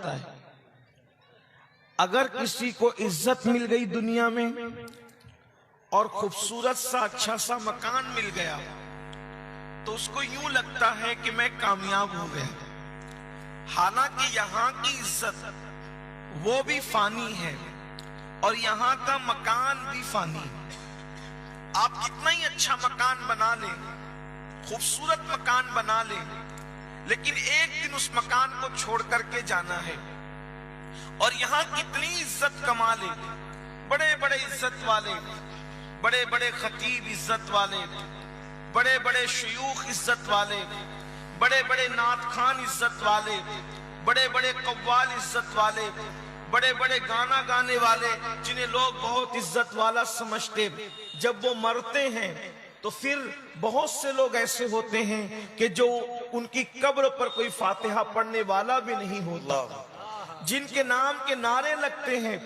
बताता है, अगर किसी को इज्जत मिल गई दुनिया में और खूबसूरत सा अच्छा सा मकान मिल गया तो उसको यूं लगता है कि मैं कामयाब हो गया। हालांकि यहाँ की इज्जत वो भी फानी है और यहाँ का मकान भी फानी है। आप कितना ही अच्छा मकान बना ले, खूबसूरत मकान बना ले, लेकिन एक दिन उस मकान को छोड़ करके जाना है। और यहाँ कितनी इज्जत कमा ले, बड़े बड़े इज्जत वाले, बड़े बड़े खतीब इज्जत वाले, बड़े बड़े शयूख इज्जत वाले, बड़े बड़े नात खान इज्जत वाले, बड़े बड़े कव्वाल इज्जत वाले, बड़े बड़े गाना गाने वाले, जिन्हें लोग बहुत इज्जत वाला समझते, जब वो मरते हैं तो फिर बहुत से लोग ऐसे होते हैं कि जो उनकी कब्र पर कोई फातिहा पढ़ने वाला भी नहीं होता, जिनके नाम के नारे लगते हैं।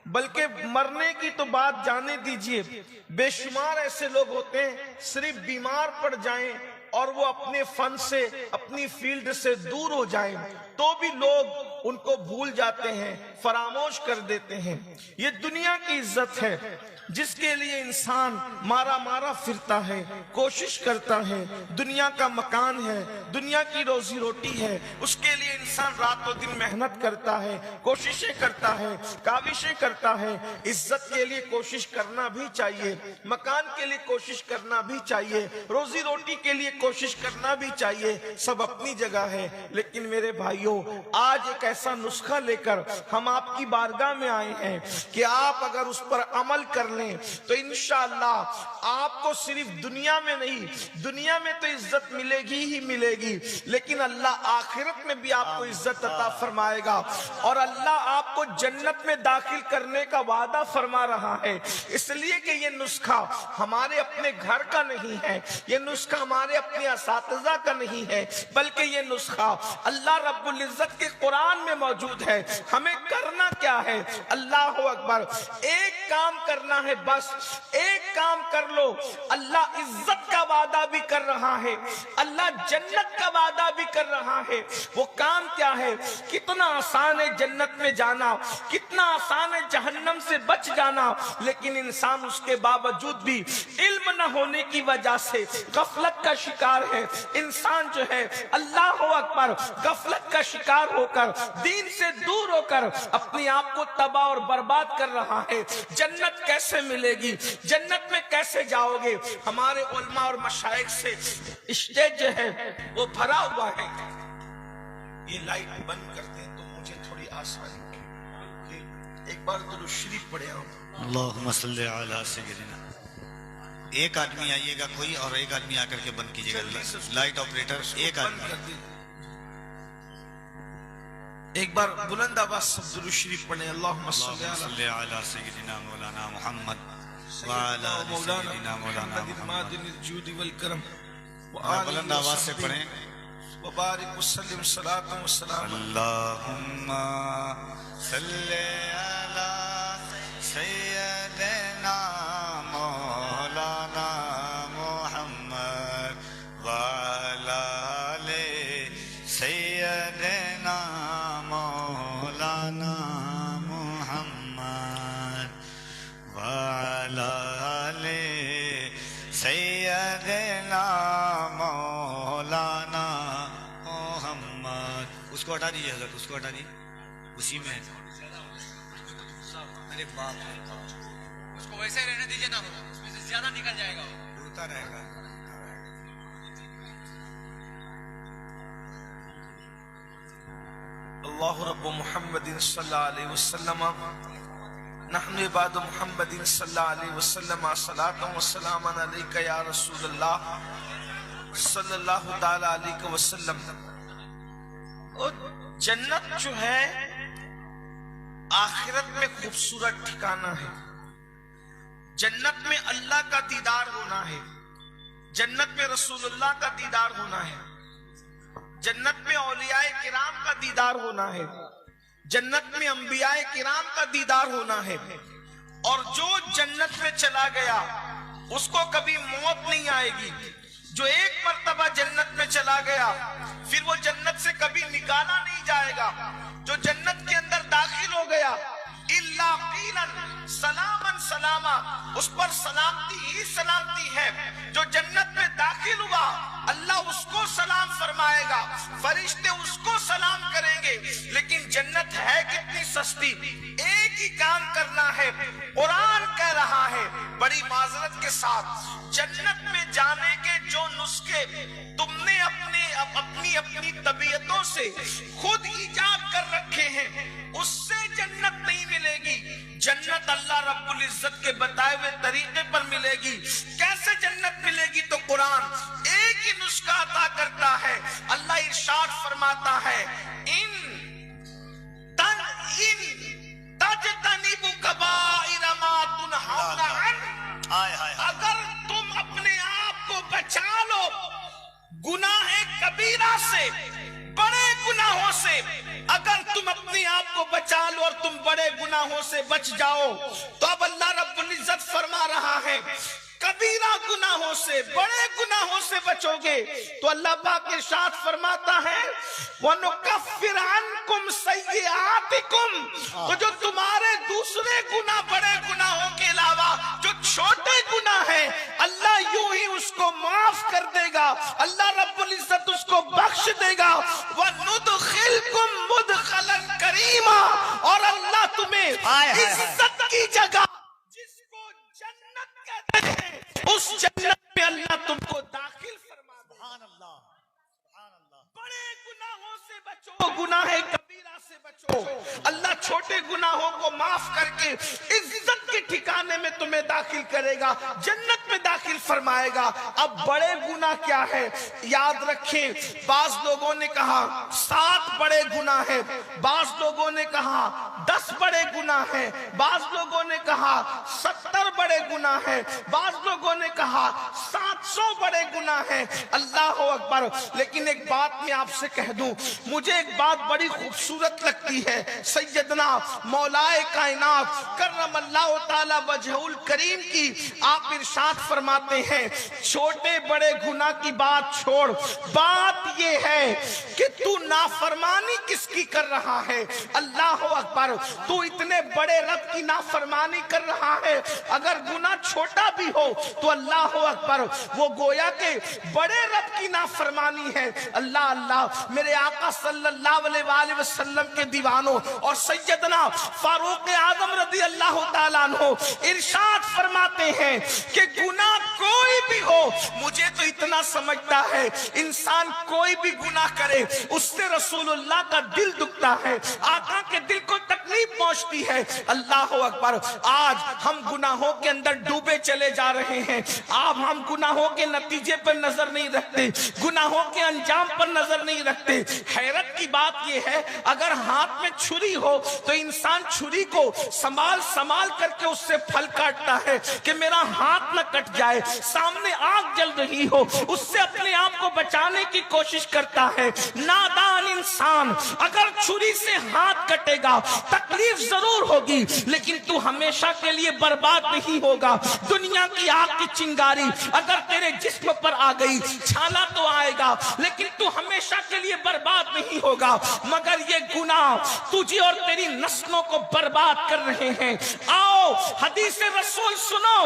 बल्कि मरने की तो बात जाने दीजिए, बेशुमार ऐसे लोग होते हैं सिर्फ बीमार पड़ जाएं और वो अपने फन से, अपनी फील्ड से दूर हो जाएं तो भी लोग उनको भूल जाते हैं, फरामोश कर देते हैं। ये दुनिया की इज्जत है जिसके लिए इंसान मारा मारा फिरता है, कोशिश करता है। दुनिया का मकान है, दुनिया की रोजी रोटी है, उसके लिए इंसान रातों दिन मेहनत करता है, कोशिशें करता है, काविशें करता है। इज्जत के लिए कोशिश करना भी चाहिए, मकान के लिए कोशिश करना भी चाहिए, रोजी रोटी के लिए कोशिश करना भी चाहिए, सब अपनी जगह है। लेकिन मेरे भाइयों, आज एक ऐसा नुस्खा लेकर हम आपकी बारगाह में आए हैं कि आप अगर उस पर अमल कर तो इंशाअल्लाह आपको सिर्फ दुनिया में नहीं, दुनिया में तो इज्जत मिलेगी ही मिलेगी, लेकिन अल्लाह आखिरत में भी आपको इज्जत अता फरमाएगा और अल्लाह आपको जन्नत में दाखिल करने का वादा फरमा रहा है। इसलिए कि ये नुस्खा हमारे अपने घर का नहीं है, ये नुस्खा हमारे अपने असातिज़ा का नहीं है, बल्कि ये नुस्खा अल्लाह रब्बुल इज्जत के कुरान में मौजूद है। हमें करना क्या है? अल्लाह अकबर, एक काम करना है, बस एक काम कर लो। अल्लाह इज्जत का वादा भी कर रहा है, अल्लाह जन्नत का वादा भी कर रहा है। वो काम क्या है? कितना आसान है जन्नत में जाना, कितना आसान है जहन्नम से बच जाना, लेकिन इंसान उसके बावजूद भी इल्म न होने की वजह से गफलत का शिकार है। इंसान जो है, अल्लाह अकबर, गफलत का शिकार होकर, दीन से दूर होकर अपने आप को तबाह और बर्बाद कर रहा है। जन्नत कैसे मिलेगी? जन्नत में कैसे जाओगे? हमारे उलमा और मशाइख से स्टेज जो है वो भरा हुआ है। ये लाइट बंद करते हैं तो मुझे थोड़ी आसानी कि एक बार दुरूद शरीफ पढ़े आओ। अल्लाहुम्मा सल्ली अला सय्यिदिना। एक आदमी आइएगा कोई और एक आदमी आकर के बंद कीजिएगा। लाइट ऑपरेटर एक आदमी, एक बार बुलंद आवाज से दुरूद शरीफ पढ़े। अल्लाहुम्मा सल्ली अला सय्यिदिना मौलाना मुहम्मद व अला आलि सय्यिदिना मौलाना मुहम्मद। बुलंद आवाज से पढ़ें। वबारिक वसल्लिम सलातन व सलाम। अल्लाहुम्मा सल्ली अला सय्यिदिना मौलाना मुहम्मद व अला आलि सय्यिदिना मौलाना मुहम्मद व अला आलि सय्यिदिना मौलाना मुहम्मद। उसको हटा दीजिए हज़रत, उसको हटा दीजिए, उसी में है। अरे बाप रे, उसको वैसे रहने दीजिए ना, उसमें से ज्यादा निकल जाएगा, उड़ता रहेगा। अल्लाहु रब्बु मुहम्मदिन सल्लल्लाहु अलैहि वसल्लम नहनु इबादु मुहम्मदिन सल्लल्लाहु अलैहि वसल्लम सलातन व सलामन अलैका या रसूलल्लाह सल्लल्लाहु ताला अलैहि वसल्लम। और जन्नत जो है आखिरत में खूबसूरत ठिकाना है। जन्नत में अल्लाह का दीदार होना है, जन्नत में रसूलुल्लाह का दीदार होना है, जन्नत में औलियाए किराम का दीदार होना है, जन्नत में अंबियाए किराम का दीदार होना है। और जो जन्नत में चला गया उसको कभी मौत नहीं आएगी। जो एक मर्तबा जन्नत में चला गया फिर वो जन्नत से कभी निकाला नहीं जाएगा। जो उस पर सलामती ही सलामती है। जो जन्नत में दाखिल हुआ अल्लाह उसको सलाम फरमाएगा, फरिश्ते उसको सलाम करेंगे। लेकिन जन्नत है कितनी सस्ती, एक ही काम करना है। कुरान कह रहा है बड़ी माजरत के साथ, जन्नत में जाने के जो नुस्खे तुमने अपनी तबीयतों से खुद ईजाद कर रखे हैं उससे जन्नत नहीं मिलेगी। जन्नत अल्लाह रब्बुल इज्जत के बताए हुए तरीके पर मिलेगी। कैसे जन्नत मिलेगी? तो कुरान एक ही नुस्खा अता करता है। अल्लाह इरशाद फरमाता है, इन तजतनिबु कबाइर मा तुनहाउना अन, अगर तुम अपने आप को बचा लो गुनाहे कबीरा से, बड़े गुनाहों से, अगर तुम अपने आप को बचा लो और तुम बड़े गुनाहों से बच जाओ, तो अब अल्लाह रब्बुल इज्जत फरमा रहा है कबीरा गुनाहों से, बड़े गुनाहों से बचोगे तो अल्लाह पाक इरशाद फरमाता है वनुकफ्फिर अन्कुम सय्यिआतिकुम, तो जो तुम्हारे दूसरे गुनाह बड़े गुनाहों के अलावा जो छोटे गुनाह है अल्लाह यूं ही उसको माफ कर देगा। अल्लाह रब्बुल इज्जत उसको बख्श देगा। वनुदखिलकुम मुदखलन करीमा, और अल्लाह तुम्हें इज्जत की जगह जिसको जन्नत कहते हैं उस जन्नत में अल्लाह तुमको दाखिल फरमा दे। सुभान अल्लाह, सुभान अल्लाह। बड़े गुनाहों से बचो, गुनाहे कबीरा से बचो। अल्लाह छोटे गुनाहों को माफ करके इज्जत के ठिकाने में तुम्हें दाखिल करेगा, जन्नत में दाखिल फरमाएगा। अब बड़े गुनाह क्या है याद रखें। बाज लोगों ने कहा 7 बड़े गुनाह है, बाज लोगों ने कहा 10 बड़े गुनाह है, बाज लोगों ने कहा 70 बड़े गुनाह है, बाज लोगों ने कहा 700 बड़े गुनाह है। अल्लाह अकबर। लेकिन एक बात मैं आपसे कह दूं, मुझे एक बात बड़ी खूबसूरत लगती है। सैयदना मौलाए कायनात करमल्लाहु ताला वजहुल करीम की आप इरशाद फरमाते हैं, छोटे बड़े गुनाह की बात छोड़, बात ये है कि तू नाफरमानी किसकी कर रहा है। अल्लाह अकबर। तू इतने बड़े रब की नाफरमानी कर रहा है, अगर गुनाह छोटा भी हो तो अल्लाह अकबर, वो गोया के बड़े रब की नाफरमानी है। अल्लाह अल्लाह। मेरे आका सल्लल्लाहु अलैहि वसल्लम के दीवानों और सैयदना फारूक आजम रज़ी अल्लाह ताला अन्हु इरशाद फरमाते हैं कि गुनाह कोई भी हो, मुझे तो इतना समझता है इंसान कोई भी गुनाह करे उससे रसूलुल्लाह का दिल दुखता है, आका के दिल को तकलीफ पहुंचती है। अल्लाह अकबर। आज हम गुनाहों के अंदर डूबे चले जा रहे हैं। अब हम गुनाहों के नतीजे पर नजर नहीं रखते, गुनाहों के अंजाम पर नजर नहीं रखते। हैरत की बात यह है, अगर हाथ में छुरी हो तो इंसान छुरी को संभाल संभाल करके उससे फल काटता है कि मेरा हाथ न कट जाए। सामने आग जल रही हो उससे अपने आप को बचाने की कोशिश करता है। नादान इंसान, अगर छुरी से हाथ कटेगा तकलीफ जरूर होगी, लेकिन तू हमेशा के लिए बर्बाद नहीं होगा। दुनिया की आग की चिंगारी अगर तेरे जिस्म पर आ गई, छाला तो आएगा, लेकिन तू हमेशा के लिए बर्बाद नहीं होगा। मगर ये गुनाह तुझे और तेरी नस्लों को बर्बाद कर रहे हैं। आओ हदीस रसूल सुनो।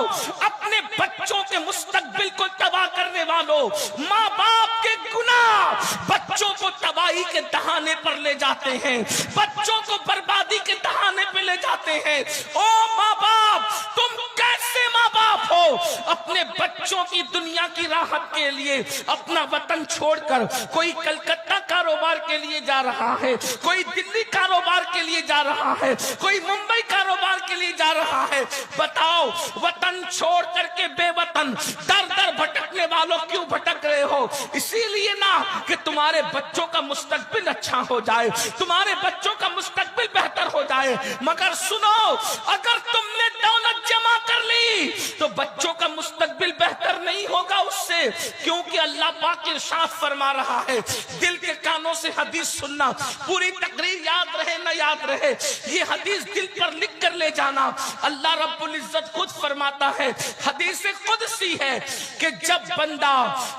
अपने बच्चों के मुस्तकबिल को तबाह करने वालों, माँ बाप के गुनाह बच्चों को तबाही के दहाने पर ले जाते हैं, बच्चों को बर्बादी के दहाने पर ले जाते हैं। ओ माँ बाप, तुम कैसे माँ बाप हो? अपने बच्चों की दुनिया की राहत के लिए अपना वतन छोड़कर कोई कलकत्ता कारोबार के लिए जा रहा है, कोई दिल्ली कारोबार के लिए जा रहा है, कोई मुंबई कारोबार के लिए जा रहा है। बताओ, वतन छोड़ करके बेवतन दर दर भटकने वालों क्यों भटक रहे हो? इसीलिए ना कि तुम्हारे बच्चों का मुस्तकबिल अच्छा हो जाए, तुम्हारे बच्चों का मुस्तकबिल बेहतर हो जाए। मगर सुनो, अगर तुमने दौलत जमा कर ली तो बच्चों का मुस्तकबिल बेहतर नहीं होगा उससे, क्योंकि अल्लाह पाक इरशाद फरमा रहा है। दिल के कानों से हदीस सुनना, पूरी तकरीर याद रहे न याद रहे, ये हदीस दिल पर लिख कर ले जाना। अल्लाह रब्बुल इज्जत खुद फरमाता है, हदीस कुदसी है कि जब बंदा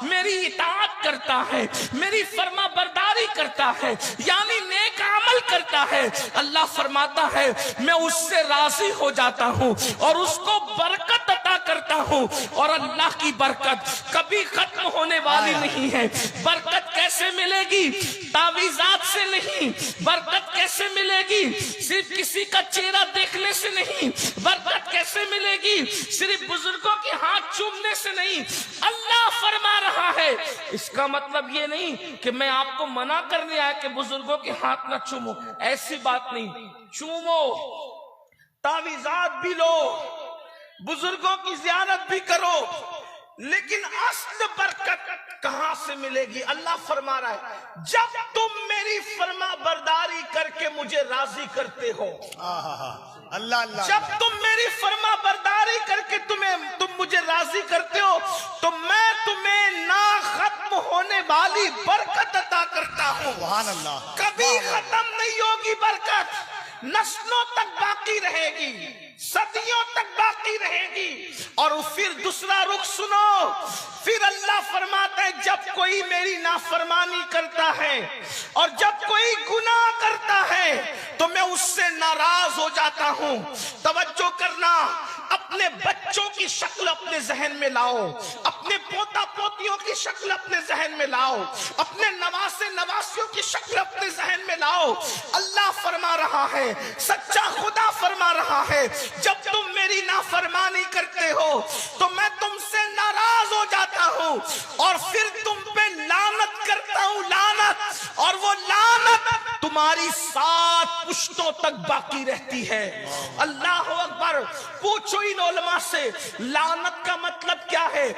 मेरी इताअत करता है, मेरी फरमा बरदारी करता है, यानी नेक अमल करता है, अल्लाह फरमाता है मैं उससे राजी हो जाता हूँ और उसको बरकत अता करता हूँ और अल्लाह की बरकत कभी खत्म होने वाली नहीं है। बरकत कैसे मिलेगी? तावीज़ात से नहीं। बरकत कैसे मिलेगी? सिर्फ किसी का चेहरा देखने से नहीं। बरकत कैसे मिलेगी? सिर्फ बुजुर्गों के हाथ चूमने से नहीं। अल्लाह फरमा रहा है, इसका मतलब ये नहीं कि मैं आपको मना करने आया कि बुजुर्गों के हाथ ना चूमो, ऐसी बात नहीं। चूमो, तावीज़ात भी लो, बुजुर्गों की ज़ियारत भी करो, लेकिन असल बरकत कहां से मिलेगी? अल्लाह फरमा रहा है, जब तुम मेरी फरमा बरदारी करके मुझे राजी करते हो। अल्लाह अल्लाह, जब तुम मेरी फरमा बरदारी करके तुम मुझे राजी करते हो तो मैं तुम्हें ना खत्म होने वाली बरकत अता करता हूं। सुभान अल्लाह, कभी खत्म नहीं होगी बरकत, नस्लों तक बाकी रहेगी, सदियों तक बाकी रहेगी। और फिर दूसरा रुख सुनो, फिर अल्लाह फरमाता है, जब कोई मेरी नाफरमानी करता है और जब कोई गुनाह करता है तो मैं उससे नाराज हो जाता हूं। तवज्जो करना, अपने बच्चों की शक्ल अपने जहन में लाओ, अपने पोता पोतियों की शक्ल अपने जहन में लाओ, अपने नवासे नवासियों की शक्ल अपने जहन में लाओ। अल्लाह फरमा रहा है, सच्चा खुदा फरमा रहा है, जब तुम मेरी नाफरमानी करते हो तो मैं तुमसे नाराज हो जाता हूं और फिर तुम पे लानत करता हूं, लानत। और वो लानत तुम्हारी 7 पुश्तों तक बाकी रहती है। अल्लाह अकबर। पूछो इन उलमा से, लानत का मतलब क्या है?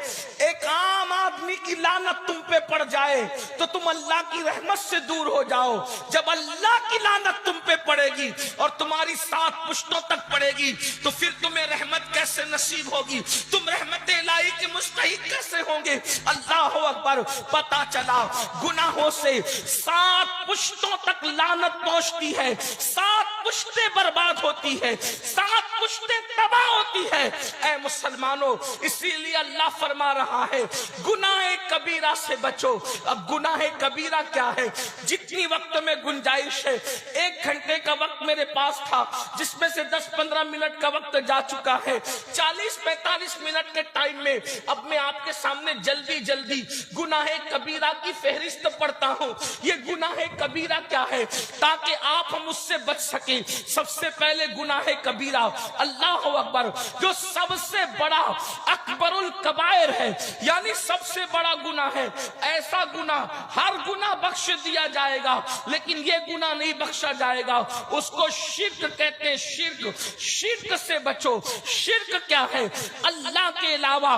एक आम आदमी की लानत तुम पे पड़ जाए तो तुम अल्लाह की रहमत से दूर हो जाओ। जब अल्लाह की लानत तुम पे पड़ेगी और तुम्हारी 7 पुश्तों तक पड़ेगी तो फिर तुम्हें रहमत कैसे नसीब होगी? तुम रहमत इलाही के मुस्तहिक कैसे होंगे? अल्लाह अकबर। पता चला गुनाहों से 7 पुश्तों तक लानत पहुंचती है, 7 पुश्तें बर्बाद होती है, 7 पुश्तें तबाह होती है। ऐ मुसलमानों, इसीलिए अल्लाह फरमा रहा है, गुनाह कबीरा से बचो। अब गुनाह कबीरा क्या है? जितनी वक्त में गुंजाइश है, 1 घंटे का वक्त मेरे पास था जिसमें से 10-15 मिनट का वक्त जा चुका है। 40-45 मिनट के टाइम में अब मैं आपके सामने जल्दी जल्दी गुनाह कबीरा की फहरिस्त पढ़ता हूं। ये गुनाह कबीरा क्या है ताकि आप हम उससे बच सके। सबसे पहले गुनाह कबीरा, अल्लाह अकबर, जो सबसे बड़ा अकबरुल कबायर है, यानी सबसे बड़ा गुनाह है। ऐसा गुनाह, हर गुनाह बख्श दिया जाएगा लेकिन ये गुनाह नहीं बख्शा जाएगा, उसको शिर्क कहते हैं। शिर्क, शिर्क से बचो। शिर्क क्या है? अल्लाह के अलावा,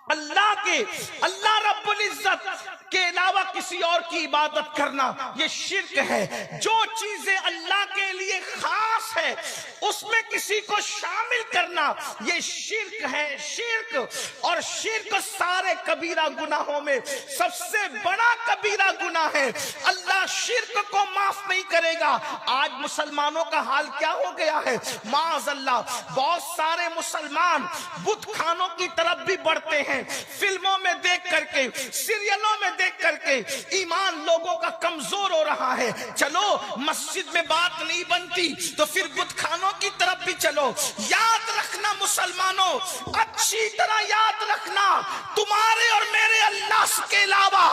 अल्लाह रब्बुल इज्जत के अलावा किसी और की इबादत करना, ये शिर्क है। जो चीजें अल्लाह के लिए खास है उसमें किसी को शामिल करना, ये शिर्क है। शिर्क, और शिर्क सारे कबीरा गुनाहों में सबसे बड़ा कबीरा गुनाह है। अल्लाह शिर्क को माफ नहीं करेगा। आज मुसलमानों का हाल क्या हो गया है? माअज़ल्लाह, बहुत सारे मुसलमान बुत खानों की तरफ भी बढ़ते हैं। फिल्मों में देख करके, सीरियलों में देख करके ईमान लोगों का कमजोर हो रहा है। चलो, मस्जिद में बात नहीं बनती तो फिर बुत खानों की तरफ भी चलो। याद रखना मुसलमानों, अच्छी तरह याद रखना, तुम्हारे और मेरे अल्लाह के अलावा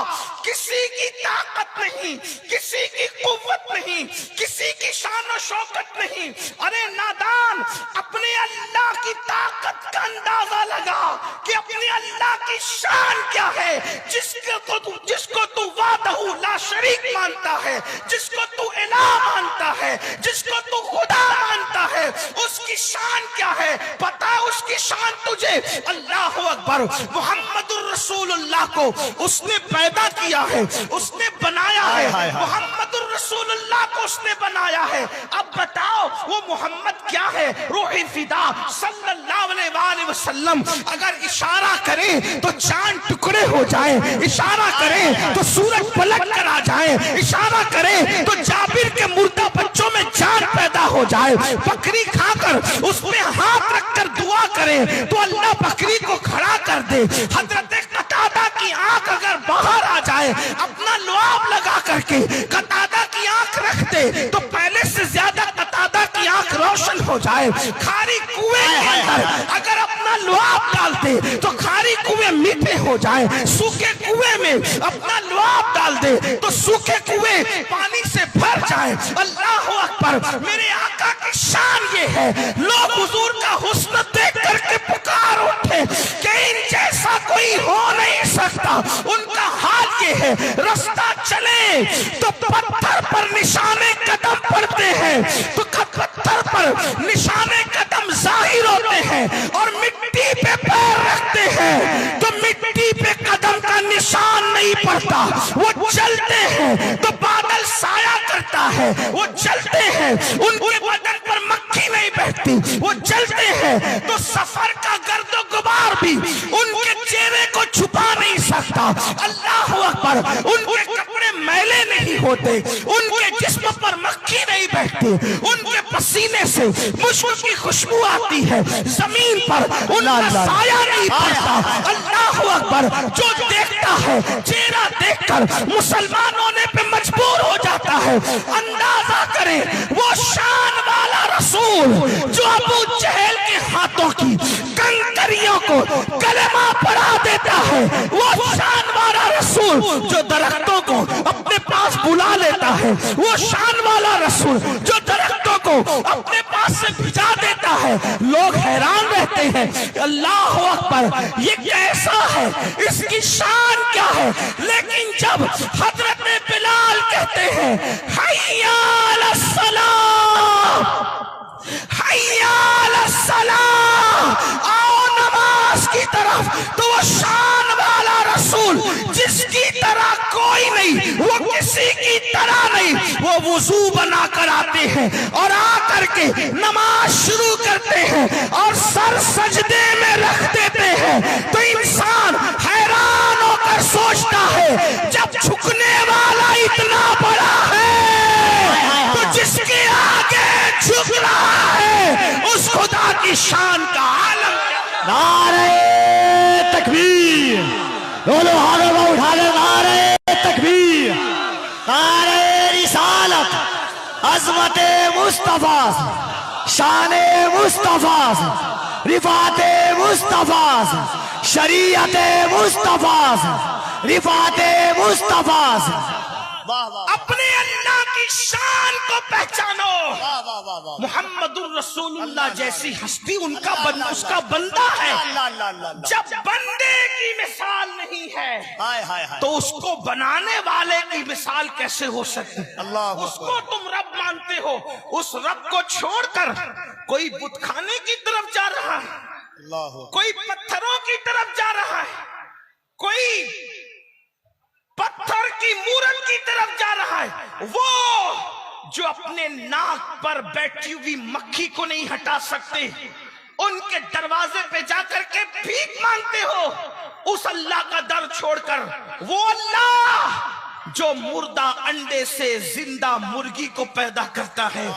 किसी की ताकत नहीं, किसी की कुव्वत नहीं, किसी की शान और शौकत नहीं। अरे नादान, अपने अल्लाह की ताकत का अंदाजा लगा कि अपने अल्लाह की शान क्या है। जिसको तू वादहू ला शरीक मानता है, जिसको तू इलाह मानता है, जिसको तू खुदा मानता है, उसकी शान क्या है पता है? उसकी शान तुझे, अल्लाह अकबर, मुहम्मदुर रसूलुल्लाह को उसने पैदा किया है, उसने बनाया है। मुहम्मदुर रसूलुल्लाह को उसने बनाया है। अब बताओ वो मोहम्मद क्या है? रूही फिदा सल्लल्लाहु अलैहि वसल्लम अगर इशारा करे तो चांद टुकड़े हो जाए, इशारा करे तो सूरज पलट कर आ जाए, इशारा करे तो जाबिर के मुर्दा बच्चों में जान पैदा हो जाए। बकरी खाकर उसमें हाथ रखकर दुआ करे तो अल्लाह बकरी को खड़ा कर दे। हजरत कतादा की आंख अगर बाहर आ जाए, अपना लुआब लगा करके कतादा की आंख रख दे तो पहले से ज्यादा कतादा की आंख रोशन हो जाए। खारी कुएं के अंदर अगर अपना अपना लुआब डाल दे तो खारी कुएं मीठे हो जाए, सूखे कुएं में अपना लुआब डाल दे तो सूखे कुएं पानी से भर जाए। अल्लाह अकबर। मेरे आका की शान ये है, लोग हुजूर का हुस्न देख करके पुकार उठे कि इन जैसा कोई हो नहीं सकता। उनका हाल ये है, रास्ता चले तो पत्थर पर निशाने कदम पड़ते हैं, तो पत्थर पर निशाने कदम जाहिर होते हैं, और मिट्टी पे पैर रखते हैं तो मिट्टी पे कदम का निशान नहीं पड़ता। वो चलते हैं तो बादल साया करता है, वो चलते हैं उनके बदन पर मक्खी नहीं बैठती, वो चलते हैं तो सफर का गर्दो गुबार भी उनके चेहरे को छुपा नहीं सकता। अल्लाह अकबर। उनके कपड़े मैले नहीं होते, उनके जिस्म पर मक्खी नहीं बैठती, उनके पसीने से मुश्क की खुशबू आती है, जमीन पर उनका साया नहीं पड़ता। अल्लाह अकबर। जो देखता है चेहरा देखकर मुसलमान होने पे मजबूर हो जाता है। अंदाजा करें वो शान वाला रसूल जो अबू जहल के हाथों की कंकरियों को कलमा पढ़ा देता है, वो शान वाला रसूल जो दरख्तों को अपने पास बुला लेता है, वो शान वाला रसूल जो दरख्तों को अपने पास से भिजा देता है। लोग हैरान रहते हैं, अल्लाह अकबर ये कैसा है, इसकी शान क्या है। लेकिन जब हजरत बिलाल कहते हैं हय्या अलस सलाह, हय्या अलस सलाह, आओ नमाज की तरफ, तो वो शान वाला रसूल जिसकी तरह कोई नहीं, वो किसी की तरह नहीं, वो वुजू बना कर आते हैं और आकर के नमाज शुरू करते हैं और सर सजदे में रख देते हैं। तो इंसान हैरान होकर सोचता है जब झुकने वाला इतना बड़ा है तो जिसके आगे झुक रहा है उस खुदा की शान का आलम। नारे तकबीर, दोनों हाथों को उठा ले, नारे तकबीर, नारे रिसालत, अज़मते मुस्तफा, शाने मुस्तफा, रिफाते मुस्तफा, शरीयते मुस्तफा, रिफाते मुस्तफा। अपने अल्लाह की शान को पहचानो। मुहम्मदुर रसूलुल्लाह जैसी हस्ती उसका बंदा है। जब बंदे की मिसाल नहीं है तो उसको बनाने वाले की मिसाल कैसे हो सकती है। उसको तुम रब मानते हो, उस रब को छोड़कर कोई बुत खाने की तरफ जा रहा है, कोई पत्थरों की तरफ जा रहा है, कोई पत्थर की मूरत की तरफ जा रहा है। वो जो अपने नाक पर बैठी हुई मक्खी को नहीं हटा सकते, उनके दरवाजे पे जाकर के भीख मांगते हो उस अल्लाह का दर छोड़कर। वो अल्लाह जो मुर्दा अंडे से जिंदा मुर्गी को पैदा करता है,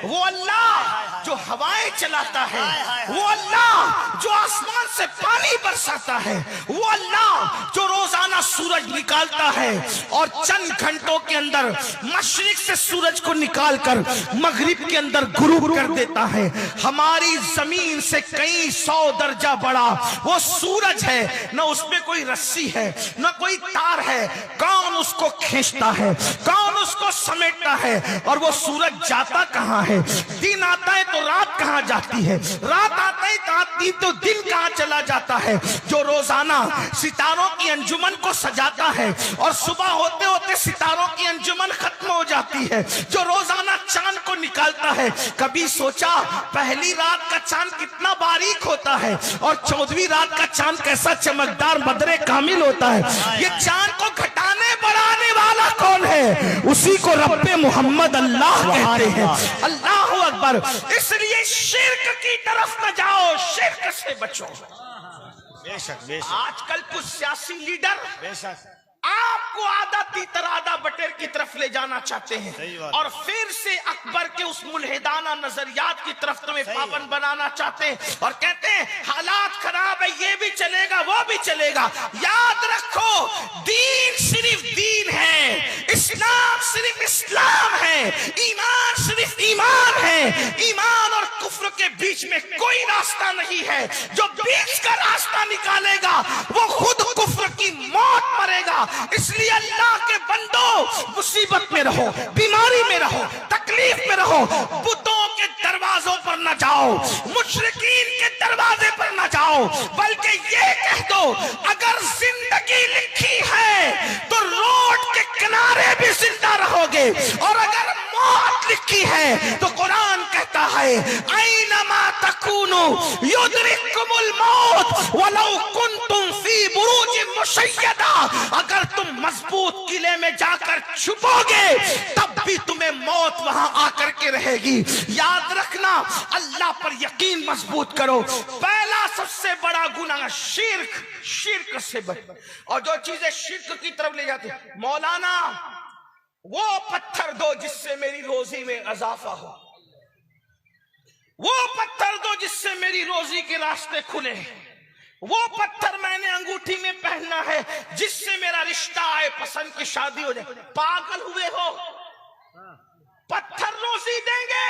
वो अल्लाह जो हवाएं चलाता है, वो अल्लाह जो आसमान से पानी बरसाता है, वो अल्लाह जो रोजाना सूरज निकालता है और चंद घंटों के अंदर मशरिक से सूरज को निकालकर मगरिब के अंदर गुरूब कर देता है। हमारी जमीन से कई 100 दर्जा बड़ा वो सूरज है, न उसमें कोई रस्सी है न कोई तार है। कौन उसको खींचता है, कौन उसको समेटता है, और वो सूरज जाता कहाँ है। दिन आता है तो रात कहाँ जाती है, रात आता है तो दिन कहाँ चला जाता है। जो रोजाना सितारों की अंजुमन को सजाता है और सुबह होते होते सितारों की अंजुमन खत्म हो जाती है, जो रोजाना चांद को निकालता है। कभी सोचा पहली रात का चांद कितना बारीक होता है और 14वीं रात का चांद कैसा चमकदार बदरे कामिल होता है। ये चांद को घटाने बढ़ाने वाला कौन है? उसी को रब्बे मोहम्मद अल्लाह कहते हैं। अल्लाह अकबर। इसलिए शिर्क की तरफ न जाओ, शिर्क से बचो। बेशक बेशक। आजकल कुछ सियासी लीडर बेशक आपको आधा तीतर आधा बटेर की तरफ ले जाना चाहते हैं और फिर से अकबर के उस मुल्हिदाना नजरियात की तरफ तुम्हें पाबंद बनाना चाहते हैं और कहते हैं हालात खराब है, ये भी चलेगा वो भी चलेगा। याद रखो, दीन सिर्फ दीन है, इस्लाम सिर्फ इस्लाम है, ईमान सिर्फ ईमान है। ईमान और कुफ्र के बीच में कोई रास्ता नहीं है। जो बीच का रास्ता निकालेगा वो खुद कुफ्र की मौत मरेगा। इसलिए अल्लाह के बंदो, मुसीबत में रहो, बीमारी में रहो, तकलीफ में रहो, बुतों के दरवाजों पर न जाओ, मुशरिकीन के दरवाजे पर न जाओ, बल्कि ये कह दो अगर जिंदगी लिखी है तो रोड के किनारे भी जिंदा रहोगे, और अगर मौत लिखी है तो कुरान कहता है ऐनमा तकूनु युदरिकुमुल मौत वलौ कुंतुम फी बुरूजिन मुशय्यदा। अगर तुम मजबूत किले में जाकर छुपोगे तब भी तुम्हें मौत वहां आकर के रहेगी। याद रखना, अल्लाह पर यकीन मजबूत करो। पहला सबसे बड़ा गुनाह शिर्क से बचो। और जो चीजें शिर्क की तरफ ले जाती, मौलाना वो पत्थर दो जिससे मेरी रोजी में इजाफा हो, वो पत्थर दो जिससे मेरी रोजी के रास्ते खुले, वो पत्थर मैंने अंगूठी में पहनना है जिससे मेरा रिश्ता आए, पसंद की शादी हो जाए। पागल हुए हो? पत्थर रोजी देंगे?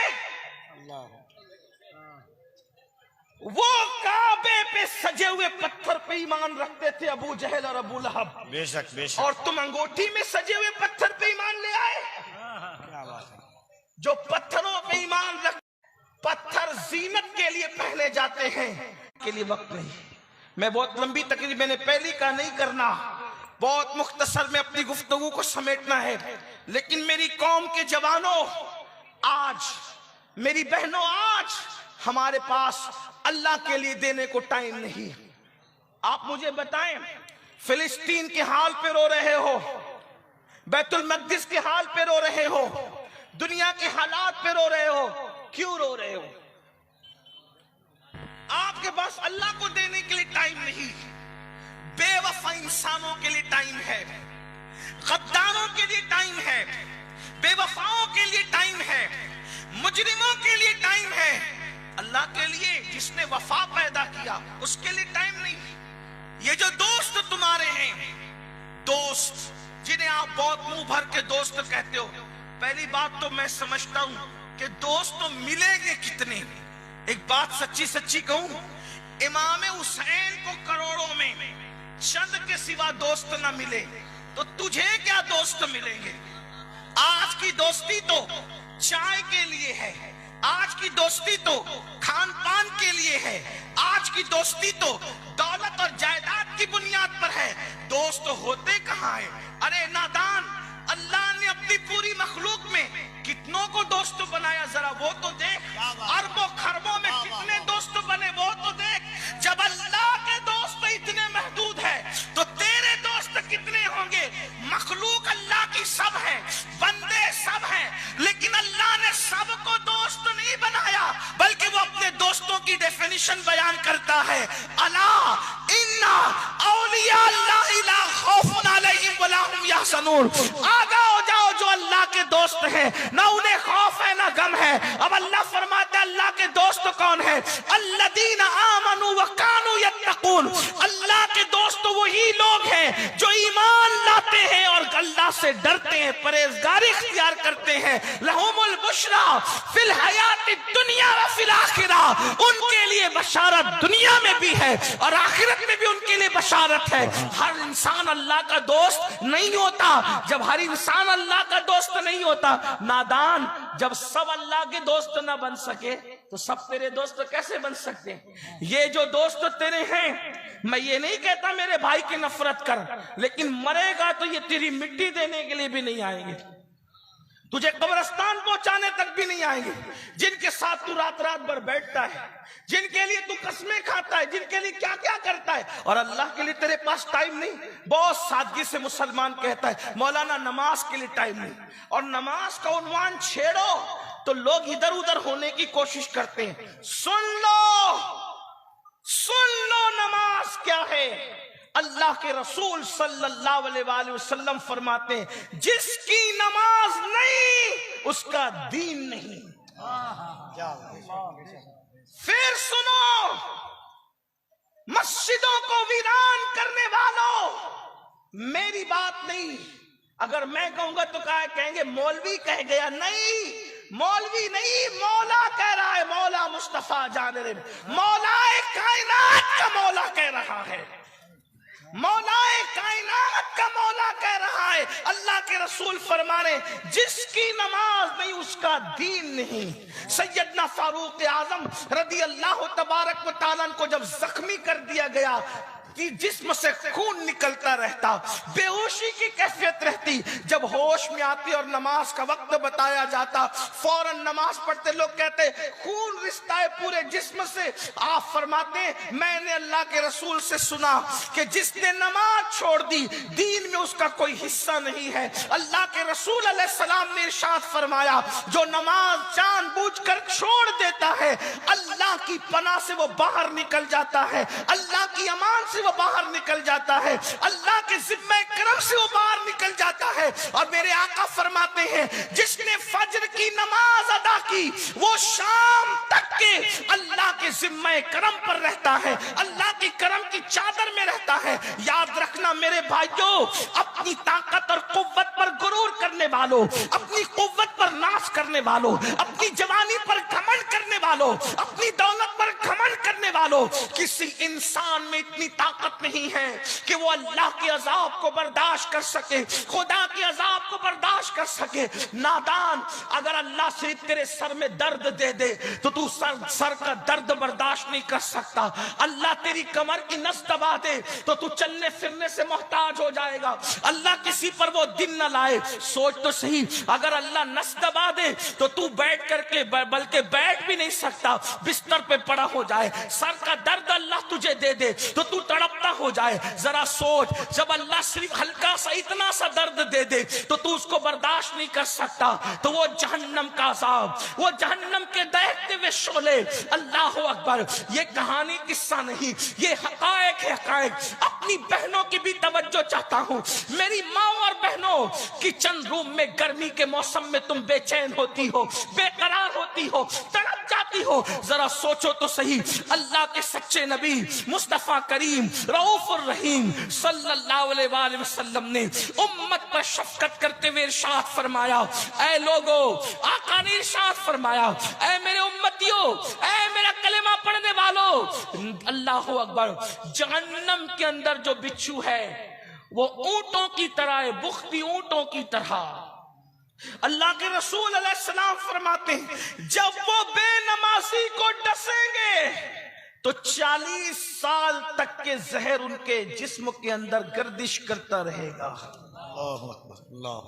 वो काबे पे सजे हुए पत्थर पे ईमान रखते थे अबू जहल और अबू लहब। बेशक बेशक। और तुम अंगूठी में सजे हुए पत्थर पे ईमान ले आए। जो पत्थरों पे ईमान रख, पत्थर जीनत के लिए पहने जाते हैं, के लिए वक्त नहीं। मैं बहुत लंबी तकरीर मैंने पहली का नहीं करना, बहुत मुख्तसर में अपनी गुफ्तगू को समेटना है। लेकिन मेरी कौम के जवानों, आज मेरी बहनों, आज हमारे पास अल्लाह के लिए देने को टाइम नहीं। आप मुझे बताएं, फिलिस्तीन के हाल पे रो रहे हो, बैतुल मक़दिस के हाल पे रो रहे हो, दुनिया के हालात पे रो रहे हो, क्यों रो रहे हो? आपके पास अल्लाह को देने के लिए टाइम नहीं, बेवफा इंसानों के लिए टाइम है, गद्दारों के लिए टाइम है, बेवफाओं के लिए टाइम है, मुजरिमों के लिए टाइम है। अल्लाह के लिए जिसने वफा पैदा किया उसके लिए टाइम नहीं। ये जो दोस्त तुम्हारे हैं, दोस्त जिन्हें आप बहुत मुंह भर के दोस्त कहते हो, पहली बात तो मैं समझता हूं कि दोस्त तो मिलेंगे कितने। एक बात सच्ची सच्ची कहूं, इमाम हुसैन को करोड़ों में चंद के सिवा दोस्त ना मिले तो तुझे क्या दोस्त मिलेंगे? आज की दोस्ती तो चाय के लिए है, आज की दोस्ती तो खान पान के लिए है, आज की दोस्ती तो दौलत और जायदाद की बुनियाद पर है। दोस्त होते कहाँ है? अरे नादान, अल्लाह ने अपनी पूरी मखलूक में कितनों को दोस्त बनाया, जरा वो तो देख। अरबों खरबों में कितने दोस्त बने वो तो देख। जब अल्लाह के दोस्त इतने महदूद है तो तेरे दोस्त कितने होंगे? मखलूक अल्लाह की सब है, बंदे सब हैं, लेकिन अल्लाह ने सबको दोस्त नहीं बनाया, बल्कि वो अपने दोस्तों की डेफिनेशन बयान करता है। अला इन्ना औलिया अल्लाह ला खौफुन अलैहिम वला हुम यहज़नून। आगा हो जाओ, जो अल्लाह के दोस्त हैं ना उन्हें खौफ है ना गम है। अब अल्लाह फरमाता है अल्लाह के दोस्त कौन है? अल्लदीना आमनू व कानू यत्तकून। अल्लाह के दोस्त वही लोग हैं जो ईमान लाते हैं और अल्लाह से डरते हैं, परहेजगारी इख्तियार करते हैं। लहुमुल बुशरा फिल हयातिद दुनिया व फिल आखिरा। उनके लिए बशारत दुनिया में भी है और आखिरत में भी उनके लिए बशारत है। हर इंसान अल्लाह का दोस्त नहीं होता। जब हर इंसान अल्लाह का दोस्त नहीं होता, नादान, जब सब अल्लाह के दोस्त ना बन सके तो सब तेरे दोस्त कैसे बन सकते हैं? ये जो दोस्त तेरे हैं, मैं ये नहीं कहता मेरे भाई की नफरत कर, लेकिन मरेगा तो ये तेरी मिट्टी देने के लिए भी नहीं आएंगे, तुझे कब्रिस्तान पहुंचाने तक भी नहीं आएंगे। जिनके साथ तू रात रात भर बैठता है, जिनके लिए तू कस्में खाता है, जिनके लिए क्या क्या करता है, और अल्लाह के लिए तेरे पास टाइम नहीं। बहुत सादगी से मुसलमान कहता है मौलाना नमाज के लिए टाइम नहीं, और नमाज का उन्वान छेड़ो तो लोग इधर उधर होने की कोशिश करते हैं। सुन लो नमाज क्या है। अल्लाह के रसूल सल्लल्लाहु अलैहि वसल्लम फरमाते हैं जिसकी नमाज नहीं उसका दीन नहीं। फिर सुनो, मस्जिदों को वीरान करने वालों, मेरी बात नहीं। अगर मैं कहूंगा तो क्या कहेंगे? मौलवी कह गया। नहीं, मौलवी नहीं, मौला कह रहा है। मौला मुस्तफा मुस्तफा जान रे, मौलाए कायनात का मौला कह रहा है, मौलाए कायनात का मौला कह रहा है। अल्लाह के रसूल फरमा रहे, जिसकी नमाज नहीं उसका दीन नहीं। सैयदना फारूक आजम रदी अल्लाह तबारक व तआला को जब जख्मी कर दिया गया कि जिस्म से खून निकलता रहता, बेहोशी की कैफियत रहती, जब होश में आती और नमाज का वक्त बताया जाता, फौरन नमाज पढ़ते, लोग कहते खून रिश्ता है पूरे जिस्म से। आप फरमाते, मैंने अल्लाह के रसूल से सुना कि जिसने नमाज छोड़ दी दीन में उसका कोई हिस्सा नहीं है। अल्लाह के रसूल अलैहिस्सलाम ने इरशाद फरमाया, जो नमाज जानबूझकर छोड़ देता है अल्लाह की पनाह से वो बाहर निकल जाता है, अल्लाह की अमान से वो बाहर निकल जाता है, अल्लाह के जिम्मे करम से वो बाहर निकल जाता है। और मेरे आका फरमाते हैं, जिसने फजर की नमाज अदा की वो शाम तक के अल्लाह के जिम्मे करम पर रहता है, अल्लाह की करम की चादर में रहता है। याद रखना मेरे भाइयों, अपनी ताकत और कुव्वत पर गुरूर करने वालों, अपनी कुव्वत पर नाश करने वालों, अपनी जवानी पर घमंड करने वालों, अपनी दौलत पर घमंड करने वालों, किसी इंसान में इतनी ताकत नहीं है कि वो अल्लाह के अजाब को बर्दाश्त कर सके, खुदा के अजाब को बर्दाश्त कर सके। नादान, अगर अल्लाह सिर्फ तेरे सर में दर्द दे दे तो तू सर का दर्द बर्दाश्त नहीं कर सकता। अल्लाह तेरी कमर की नस दबा दे तो तू चलने फिरने से मोहताज हो जाएगा। अल्लाह किसी पर वो दिन न लाए, सोच तो सही, अगर अल्लाह नस दबा दे तो तू बैठ करके बल्कि बैठ भी नहीं सकता, बिस्तर पे पड़ा हो जाए। सर का दर्द अल्लाह तुझे दे दे तो तू तड़पता हो जाए। जरा सोच, जब अल्लाह सिर्फ हल्का सा इतना सा दर्द दे दे तो तू उसको बर्दाश्त नहीं कर सकता, तो वो जहन्नम का अजाब, वो जहन्नम के दहकते हुए शोले। अल्लाह अकबर, ये कहानी किस्सा नहीं, ये हकायक है, हकायक। अपनी बहनों की भी तवज्जो चाहता हूँ। मेरी माँ और बहनों, किचन रूम में गर्मी के मौसम में तुम बेचैन होती हो, बेकरार होती हो, तड़प जाती हो। जरा सोचो तो सही, अल्लाह के सच्चे नबी मुस्तफा करीम रऊफुर रहीम सल्लल्लाहु अलैहि वसल्लम ने उम्मत पर शफकत करते हुए इरशाद फरमाया, ऐ लोगो, आका ने इरशाद फरमाया, ऐ मेरे उम्मतियों, ऐ मेरा कलेमा पढ़ने वालों, अल्लाह अकबर, जहन्नम के अंदर जो बिच्छू है वो ऊंटों की तरह है, बुख्ती ऊंटों की तरह। अल्लाह के रसूल अलैहिस्सलाम फरमाते हैं, जब वो बेनमाजी को डसेंगे तो 40 साल तक के जहर उनके जिस्म के अंदर गर्दिश करता रहेगा। अल्लाहु अकबर, अल्लाह।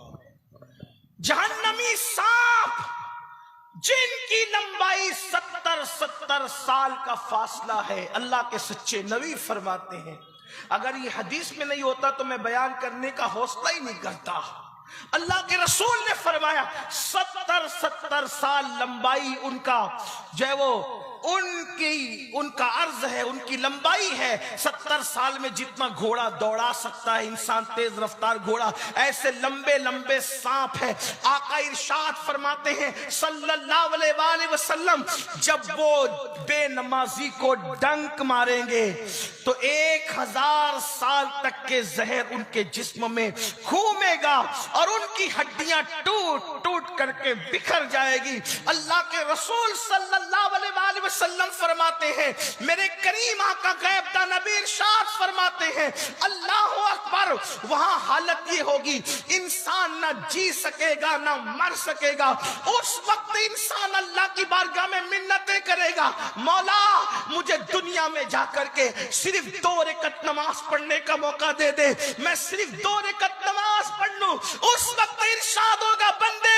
जहन्नमी सांप जिनकी लंबाई 70 साल का फासला है, अल्लाह के सच्चे नबी फरमाते हैं, अगर ये हदीस में नहीं होता तो मैं बयान करने का हौसला ही नहीं करता। अल्लाह के रसूल ने फरमाया 70 साल लंबाई उनका जो है वो उनका अर्ज है, उनकी लंबाई है। 70 साल में जितना घोड़ा दौड़ा सकता है इंसान, तेज रफ्तार घोड़ा, ऐसे लंबे लंबे सांप है। आका इरशाद फरमाते हैं सल्लल्लाहु अलैहि वसल्लम, जब वो बेनमाजी को डंक मारेंगे तो 1000 साल तक के जहर उनके जिस्म में घूमेगा और उनकी हड्डियां टूट टूट करके बिखर जाएगी। अल्लाह के रसूल सल्लल्लाहु अलैहि वसल्लम फरमाते हैं, मेरे करीम आका गैब नबी इरशाद फरमाते हैं, अल्लाह अकबर, वहां हालत ये होगी इंसान ना जी सकेगा ना मर सकेगा। उस वक्त इंसान अल्लाह की बारगाह में मिन्नतें करेगा, मौला मुझे दुनिया में जाकर के सिर्फ 2 रकात नमाज पढ़ने का मौका दे दे, मैं सिर्फ 2 रकात नमाज पढ़ लूं। उस वक्त इरशाद होगा, बंदे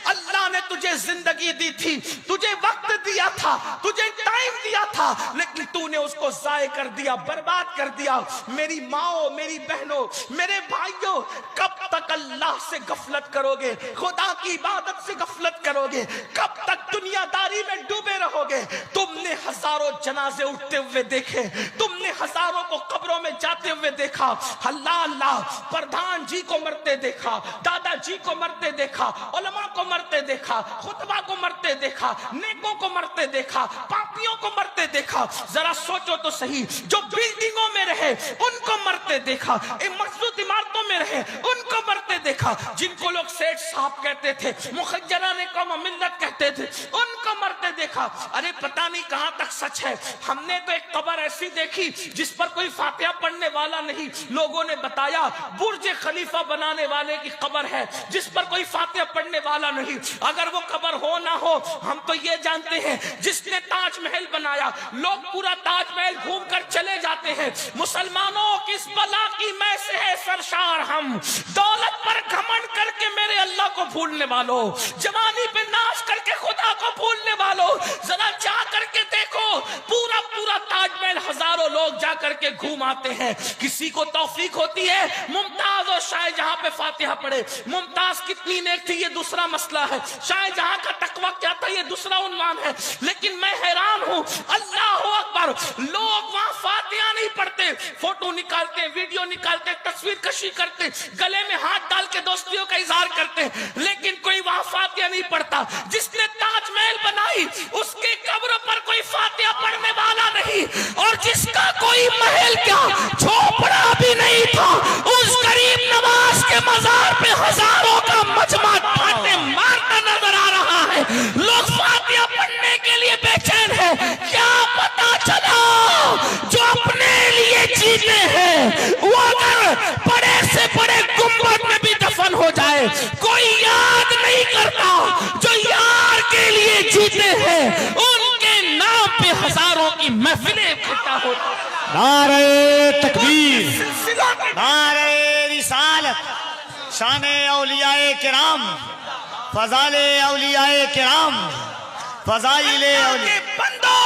अल्लाह ने तुझे जिंदगी दी थी, तुझे वक्त दिया था, तुझे टाइम दिया था, लेकिन तूने उसको जाय कर दिया, बर्बाद कर दिया। मेरी माओ, मेरी बहनों, मेरे भाइयों, कब तक अल्लाह से गफलत करोगे, खुदा की इबादत से गफलत करोगे, कब तक दुनियादारी में डूबे रहोगे। तुमने हजारों जनाजे उठते हुए देखे, तुमने हजारों को कब्रों में जाते हुए देखा, अल्लाह अल्लाह, प्रधान जी को मरते देखा, दादाजी को मरते देखा, उलमा को मरते देखा, खुतबा को मरते देखा, नेकों को मरते देखा, पापियों को मरते देखा। जरा सोचो तो सही, जो बिल्डिंगों में रहे उनको मरते देखा, मजबूत इमारतों में रहे उनको मरते देखा, जिनको लोग सेठ साहब कहते थे, मुखज्जरा ने कौम मिल्लत कहते थे, उनको मरते देखा। देखा, अरे पता नहीं कहां तक सच है। हमने तो एक कब्र ऐसी देखी जिस पर कोई फातिहा पढ़ने वाला नहीं। लोगों ने बताया बुर्ज खलीफा बनाने वाले की कब्र है जिस पर कोई फातिहा पढ़ने वाला नहीं। अगर वो कब्र हो ना हो, हम तो ये जानते हैं जिसने ताजमहल बनाया, लोग पूरा ताजमहल घूम कर चले जाते हैं। मुसलमानों किस बला की मैं से है सरशार हम, दौलत पर घमंड करके मेरे अल्लाह को भूलने वालों, जवानी पे नाश करके खुदा को भूलने वालों, जरा जा करके देखो पूरा पूरा ताजमहल हजारों लोग जा करके घूम आते हैं। किसी को तौफीक होती है मुमताज और शाहजहां पे फातिहा पढ़े। मुमताज कितनी नेक थी ये दूसरा मसला है, शाहजहां का तकवा क्या था ये दूसरा उन्वान है। लेकिन मैं हैरान हूं, अल्लाह अकबर, लोग वहां फातिहा नहीं पढ़ते, फोटो निकालते, वीडियो निकालते, तस्वीर कशी करते, गले में हाथ डाल के दोस्तियों का इजहार करते, लेकिन कोई वहां फातिहा नहीं पढ़ता। जिसने ताजमहल बनाई उसके कब्र पर कोई फातिहा पढ़ने वाला नहीं, और जिसका कोई महल क्या झोपड़ा भी नहीं था, उस गरीब नवाज के मजार पे हजारों का मजमा ठाटे मारता नजर आ रहा है। लोग फातिहा पढ़ने के लिए बेचैन है। क्या पता चला जो अपने लिए जीते हैं वो अगर बड़े से बड़े गुंबद में भी दफन हो जाए, कोई याद नहीं करता। जो यार के लिए जीते हैं उनके नाम पे हजारों की महफिलें इकट्ठा होती। नारे तकबीर, नारे रिसालत, शाने औलियाए किराम, फजाले औलियाए किराम, फजाइले औलिया। बंदो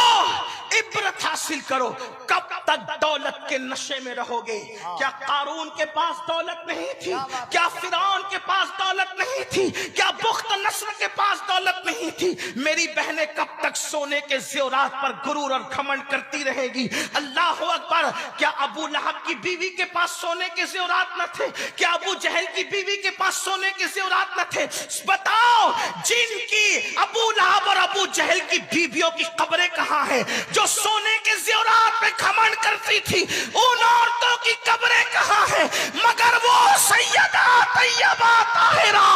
इब्रत हासिल करो। कब तक दौलत के नशे में रहोगे? क्या कारून के पास दौलत नहीं थी? क्या फिरौन के पास दौलत नहीं थी? क्या बुख्त नस्र के पास दौलत नहीं थी? मेरी बहनें कब तक सोने के ज़ेवरात पर गुरूर और घमंड करती रहेगी? अल्लाह अकबर, क्या अबू लहब की बीवी के पास सोने के ज़ेवरात न थे? क्या अबू जहल की बीवी के पास सोने के ज़ेवरात न थे? बताओ, जिनकी अबू लहब और अबू जहल की बीवियों की कब्रें कहां हैं? जो सोने के ज़ेवरात पे घमंड करती थी, उन औरतों की कब्रें कहां हैं? मगर वो सैयदा तैयबा ताहिरा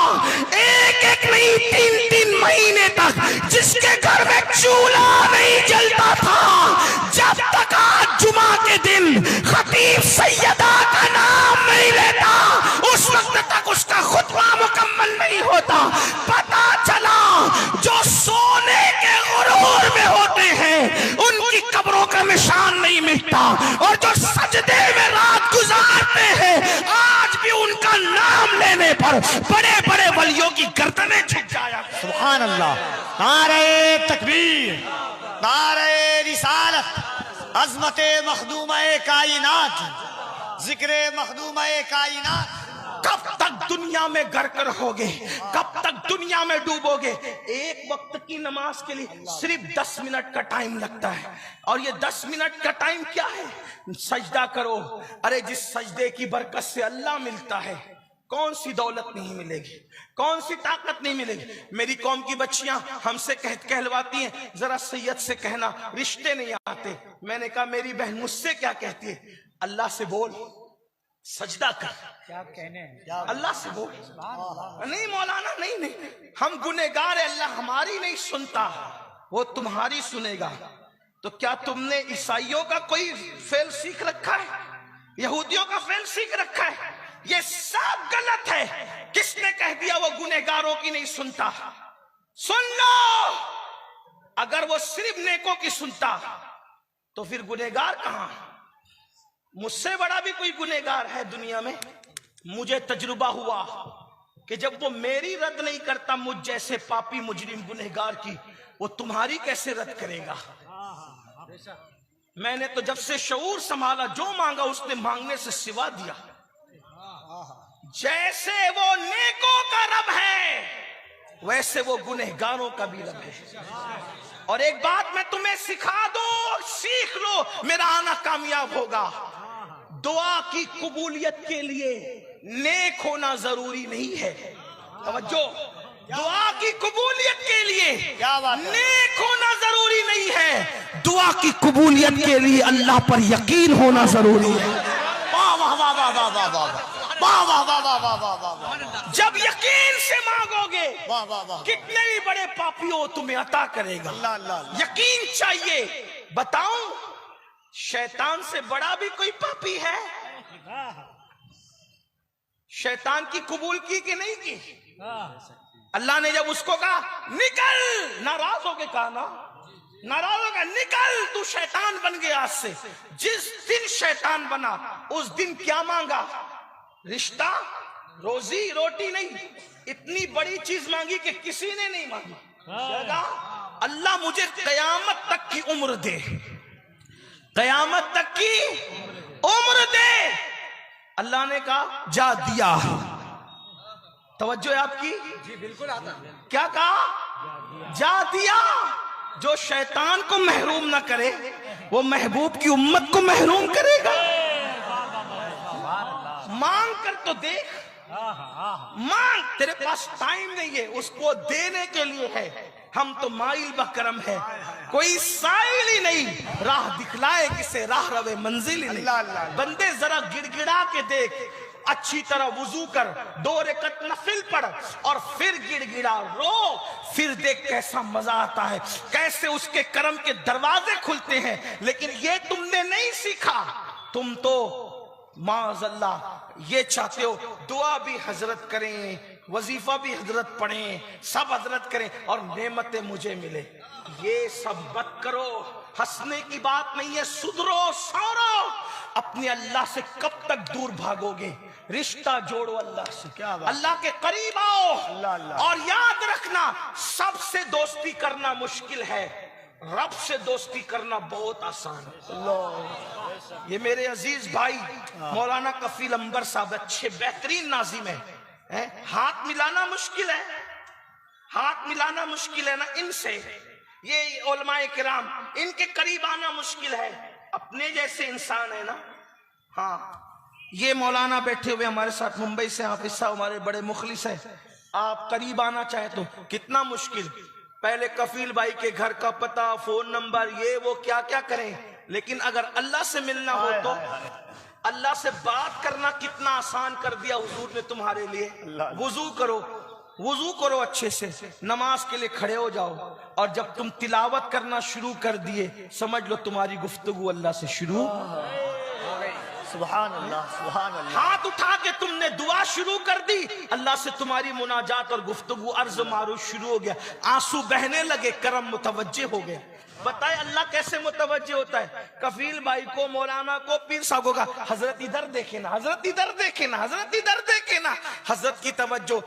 एक एक नहीं 3-3 महीने तक जिसके घर में चूल्हा नहीं जलता था, जब तक आज जुमा के दिन खतीब सैयदा का नाम नहीं लेता उस वक्त तक उसका खुतबा मुकम्मल नहीं होता। पता चला जो सोने के गुरूर में होते हैं उनकी कब्रों का निशान नहीं मिटता, और जो सजदे में रात गुजारते हैं आज भी उनका नाम लेने पर बड़े बड़े वलियों की गर्दनें झुक जाया। सुभान अल्लाह। नारे तकबीर, नारे रिसालत, अज़मते मखदूमे कायनात, जिक्रे मखदूमे कायनात। कब तक दुनिया में गरक रहोगे? कब तक दुनिया में डूबोगे? एक वक्त की नमाज के लिए सिर्फ 10 मिनट का टाइम लगता है, और ये 10 मिनट का टाइम क्या है? सजदा करो। अरे जिस सजदे की बरकत से अल्लाह मिलता है, कौन सी दौलत नहीं मिलेगी, कौन सी ताकत नहीं मिलेगी। मेरी कौम की बच्चियां हमसे कहलवाती हैं, जरा सैयद से कहना रिश्ते नहीं आते। मैंने कहा मेरी बहन मुझसे क्या कहती है? अल्लाह से बोल, सजदा कर, क्या कहने अल्लाह से बोल। नहीं मौलाना, नहीं, हम गुनेगार है, अल्लाह हमारी नहीं सुनता, वो तुम्हारी सुनेगा। तो क्या तुमने ईसाइयों का कोई फेल सीख रखा है? यहूदियों का फेल सीख रखा है? ये सब गलत है। किसने कह दिया वो गुनेगारों की नहीं सुनता? सुन लो, अगर वो सिर्फ नेकों की सुनता तो फिर गुनेगार कहां? मुझसे बड़ा भी कोई गुनेगार है दुनिया में? मुझे तजुर्बा हुआ कि जब वो मेरी रद्द नहीं करता मुझ जैसे पापी मुजरिम गुनहगार की, वो तुम्हारी कैसे रद्द करेगा? मैंने तो जब से शऊर संभाला, जो मांगा उसने मांगने से सिवा दिया। जैसे वो नेकों का रब है वैसे वो गुनहगारों का भी रब है। और एक बात मैं तुम्हें सिखा दूं, सीख लो, मेरा आना कामयाब होगा। दुआ की कबूलियत के लिए नेक होना जरूरी नहीं है। तवज्जो, दुआ की कबूलियत के लिए नेक होना जरूरी नहीं है, दुआ की कबूलियत के लिए अल्लाह पर यकीन होना जरूरी है। वाह वाह वाह वाह वाह वाह वाह। वाह वाह वाह वाह वाह वाह वाह वाह जब यकीन से मांगोगे वाह वाह वाह कितने भी बड़े पापी हो तुम्हें अता करेगा। अल्लाह अल्लाह यकीन चाहिए। बताऊं शैतान से बड़ा भी कोई पापी है? शैतान की कबूल की कि नहीं की? अल्लाह ने जब उसको कहा निकल, नाराज होके कहा ना, नाराज होकर निकल, तू शैतान बन गया आज से। जिस दिन शैतान बना उस दिन क्या मांगा? रिश्ता, रोजी रोटी नहीं, इतनी बड़ी चीज मांगी कि किसी ने नहीं मांगी। क्या? अल्लाह मुझे कयामत तक की उम्र दे, कयामत तक की उम्र दे। अल्लाह ने कहा जा दिया। तवज्जो है आपकी? जी बिल्कुल आता है। क्या कहा? जा दिया। जो शैतान को महरूम ना करे वो महबूब की उम्मत को महरूम करेगा। मांग कर तो देख, मांग, तेरे पास टाइम नहीं है, उसको देने के लिए है। हम तो माइल बकरम है, कोई साइल ही नहीं, राह दिखलाए किसे राह रवे मंजिल ही नहीं। बंदे जरा गिड़गिड़ा के देख, अच्छी तरह वुजू कर, 2 रकत नफिल पढ़ और फिर गिड़गिड़ा रो, फिर देख कैसा मजा आता है, कैसे उसके करम के दरवाजे खुलते हैं। लेकिन ये तुमने नहीं सीखा। तुम तो माज़अल्लाह ये चाहते हो दुआ भी हजरत करें, वजीफा भी हजरत पढ़ें, सब हजरत करें और नेमतें मुझे मिले। ये सब मत करो, हंसने की बात नहीं है, सुधरो, सौरो। अपने अल्लाह से कब तक दूर भागोगे? रिश्ता जोड़ो अल्लाह से, अल्लाह के करीब आओ। और याद रखना, सबसे दोस्ती करना मुश्किल है, रब से दोस्ती करना बहुत आसान है। ये मेरे अजीज भाई मौलाना कफील अंबर साहब अच्छे बेहतरीन नाजिम है। हाथ मिलाना मुश्किल है, हाथ मिलाना मुश्किल है ना इनसे। ये उलमाए किराम, इनके करीब आना मुश्किल है, अपने जैसे इंसान है ना। हाँ, ये मौलाना बैठे हुए हमारे साथ मुंबई से, हाफिज साहब हमारे बड़े मुखलिस है। आप करीब आना चाहे तो कितना मुश्किल, पहले कफील भाई के घर का पता, फोन नंबर, ये वो क्या क्या करें। लेकिन अगर अल्लाह से मिलना हो तो अल्लाह से बात करना कितना आसान कर दिया हुजूर ने तुम्हारे लिए। वुजू करो, वुजू करो अच्छे से, नमाज के लिए खड़े हो जाओ, और जब तुम तिलावत करना शुरू कर दिए समझ लो तुम्हारी गुफ्तगू अल्लाह से शुरू। सुभान अल्लाह, सुभान अल्लाह। हाथ उठा के तुमने दुआ शुरू कर दी, अल्लाह से तुम्हारी मुनाजात और गुफ्तगू अर्ज मारूफ शुरू हो गया, आंसू बहने लगे, करम मुतवज्जे हो गए। बताए अल्लाह कैसे मुतवज्जे होता है? कफील भाई को, मौलाना को, पीर साहब को कहा हजरत इधर देखे ना, हजरत इधर देखे ना, हजरत इधर देखे ना। हजरत की तवज्जो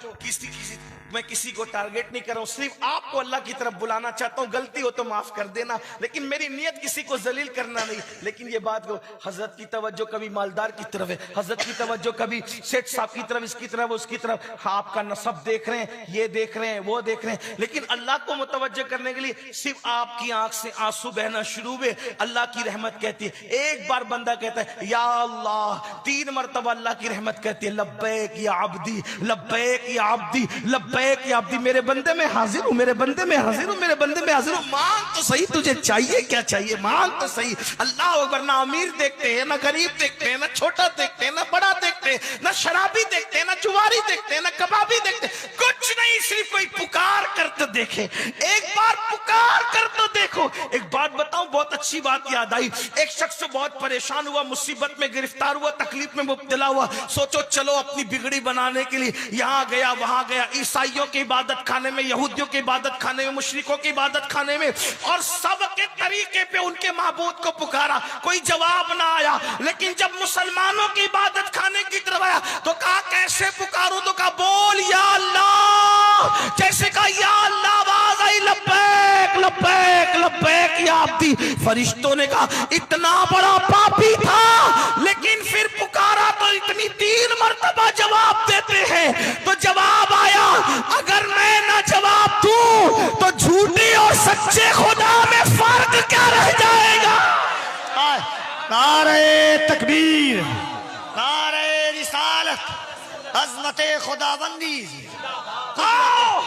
मैं किसी को टारगेट नहीं कर रहा हूं, सिर्फ आपको अल्लाह की तरफ बुलाना चाहता हूं। गलती हो तो माफ कर देना, लेकिन मेरी नियत किसी को जलील करना नहीं। लेकिन ये बात को, हजरत की तवज्जो कभी मालदार की तरफ है, हजरत की तवज्जो कभी सेठ साहब की तरफ, इसकी तरफ, उसकी तरफ। हाँ, आपका नसब देख रहे हैं, ये देख रहे हैं, वो देख रहे हैं, लेकिन अल्लाह को मुतवज्जो करने के लिए सिर्फ आपकी आंख से आंसू बहना शुरू हुए, अल्लाह की रहमत कहती है। एक बार बंदा कहता है या अल्लाह, 3 मरतबा अल्लाह की रहमत कहती है लब्बैक या अब्दी, लब्बैक या अब्दी, लब्बैक या अब्दी। मेरे बंदे में हाजिर हूं, मेरे बंदे में हाजिर हूं, मेरे बंदे में हाजिर हूं। मांग तो सही, तुझे चाहिए क्या चाहिए, मांग तो सही। अल्लाह अकबर, ना अमीर देखते हैं, ना गरीब देखते हैं, ना छोटा देखते हैं, ना बड़ा देखते हैं, ना शराबी देखते हैं, ना जुआरी देखते हैं, ना कबाबी देखते हैं, कुछ नहीं, सिर्फ कोई पुकार कर तो देखे, एक बार पुकार कर तो देखो। एक बात बताऊं, बहुत अच्छी बात याद आई। एक शख्स बहुत परेशान हुआ, मुसीबत में गिरफ्तार हुआ, तकलीफ में मुब्तला हुआ। सोचो चलो अपनी बिगड़ी बनाने के लिए यहाँ गया वहां गया, ईसाइयों के इबादत खाने में, यहूदियों के इबादत खाने में, मुशरिकों के इबादत खाने में, और सबके तरीके पे उनके माबूद को पुकारा, कोई जवाब ना आया। लेकिन जब मुसलमानों की इबादत खाने की तरफ आया तो कहा कैसे पुकारूं, तो कहा बोल या अल्लाह। जैसे कहा या अल्लाह, आवाज आई लब्बैक लब्बैक लब्बैक या अब्दी। फरिश्तों ने कहा इतना बड़ा पापी था, लेकिन फिर पुकारा तो इतनी 3 मरतबा जवाब देते हैं। तो जवाब आया, अगर मैं ना जवाब दूं तो झूठे और सच्चे खुदा में फर्क क्या रह जाएगा? नारे तकबीर, नारे रिसालत, अज़मते खुदाबंदी। आओ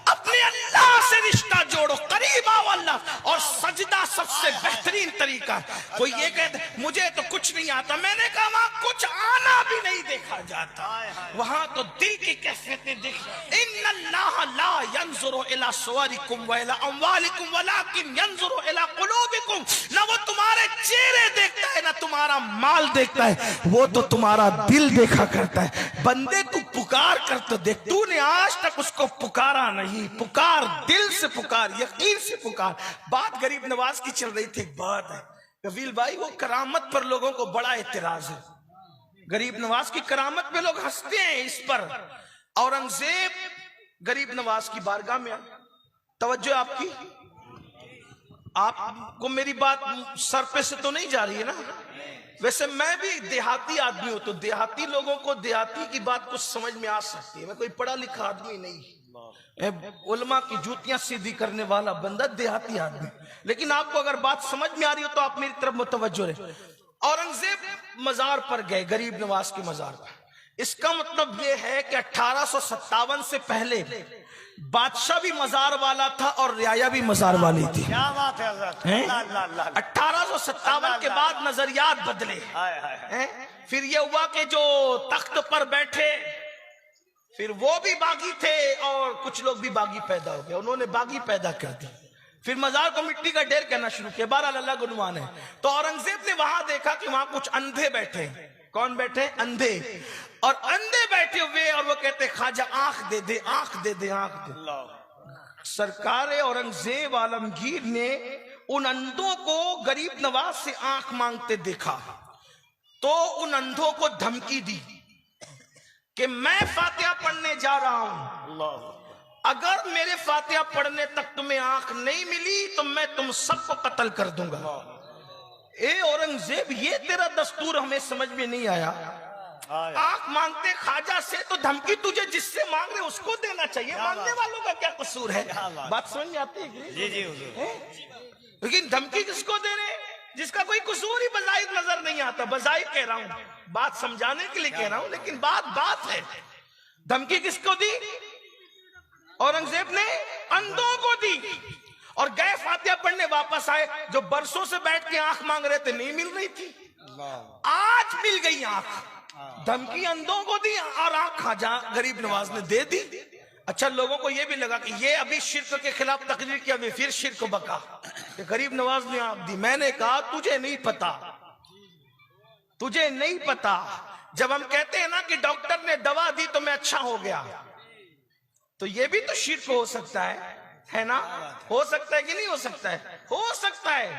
अपने अल्लाह से रिश्ता जोड़ो, करीब आओ अल्लाह, और सजदा सबसे बेहतरीन तरीका है। कोई ये कहते मुझे तो कुछ नहीं आता, मैंने कहा वहां कुछ आना भी नहीं देखा जाता, वहां तो दिल की कैफियतें देख। इन्नल्लाह ला यंजुरु इला सुवरिकुम व इला अमवालिकुम वलाकिन यंजुरु इला कुलूबिकुम। ना वो तुम्हारे चेहरे देखता है ना तुम्हारा माल देखता है, वो तो तुम्हारा दिल देखा करता है। बंदे तू पुकार कर तो देख, तूने आज तक उसको पुकारा नहीं। पुकार, दिल से पुकार, यकीन से पुकार। बात गरीब नवाज की चल रही थी। बात है कबील भाई, वो करामत पर लोगों को बड़ा एतराज है। गरीब नवाज की करामत पे लोग हंसते हैं। इस पर औरंगजेब गरीब नवाज की बारगाह में आए। तवज्जो आपकी, आपको मेरी बात सर पे से तो नहीं जा रही है ना? वैसे मैं भी देहाती आदमी हूं, तो देहाती लोगों को देहाती की बात कुछ समझ में आ सकती है। मैं कोई पढ़ा लिखा आदमी नहीं, उलमा की जूतियां सीधी करने वाला बंदा देहाती आदमी। लेकिन आपको अगर बात समझ में आ रही हो तो आप मेरी तरफ मुतवज्जो रहे। औरंगजेब मजार पर गए, गरीब नवाज के मजार पर। इसका मतलब यह है कि 1857 से पहले बादशाह भी मजार वाला था और रियाया भी मजार वाली थी। क्या बात है हज़रत। 1857 के बाद नजरियात बदले। फिर ये हुआ कि जो तख्त पर बैठे फिर वो भी बागी थे और कुछ लोग भी बागी पैदा हो गए, उन्होंने बागी पैदा कर दी। फिर मजार को मिट्टी का ढेर कहना शुरू किया। बहरहाल अल्लाह गुनमान है। तो औरंगजेब ने वहां देखा कि वहां कुछ अंधे बैठे। कौन बैठे? अंधे। और अंधे बैठे हुए और वो कहते ख्वाजा आंख दे दे, आंख दे दे, आंख दे। सरकार औरंगजेब आलमगीर ने उन अंधों को गरीब नवाज से आंख मांगते देखा तो उन अंधों को धमकी दी कि मैं फातिहा पढ़ने जा रहा हूं, अगर मेरे फातिहा पढ़ने तक तुम्हें आंख नहीं मिली तो मैं तुम सबको कत्ल कर दूंगा। ए औरंगजेब, ये तेरा दस्तूर हमें समझ में नहीं आया। आंख मांगते ख्वाजा से तो धमकी तुझे जिससे मांग रहे उसको देना चाहिए, मांगने वालों का क्या कसूर है? बात समझ में आती है? जी जी हुजूर। लेकिन धमकी किसको दे रहे? जिसका कोई कसूर ही बजाहिर नजर नहीं आता। बजाहिर कह रहा हूं, बात समझाने के लिए कह रहा हूं, लेकिन बात है। धमकी किसको दी? औरंगजेब ने अंधों को दी। और गए फातिहा पढ़ने, वापस आए। जो बरसों से बैठ के आंख मांग रहे थे नहीं मिल रही थी, आज मिल गई आंख। धमकी अंधों को दी और आंख ख्वाजा गरीब नवाज ने दे दी। अच्छा, लोगों को यह भी लगा कि ये अभी शिर्क के खिलाफ तकरीर किया, अभी फिर शिर्क बका कि गरीब नवाज ने आंख दी। मैंने कहा तुझे नहीं पता, तुझे नहीं पता। जब हम कहते हैं ना कि डॉक्टर ने दवा दी तो मैं अच्छा हो गया, तो ये भी तो शिर्क हो सकता है ना? हो सकता है कि नहीं हो सकता है? हो सकता है।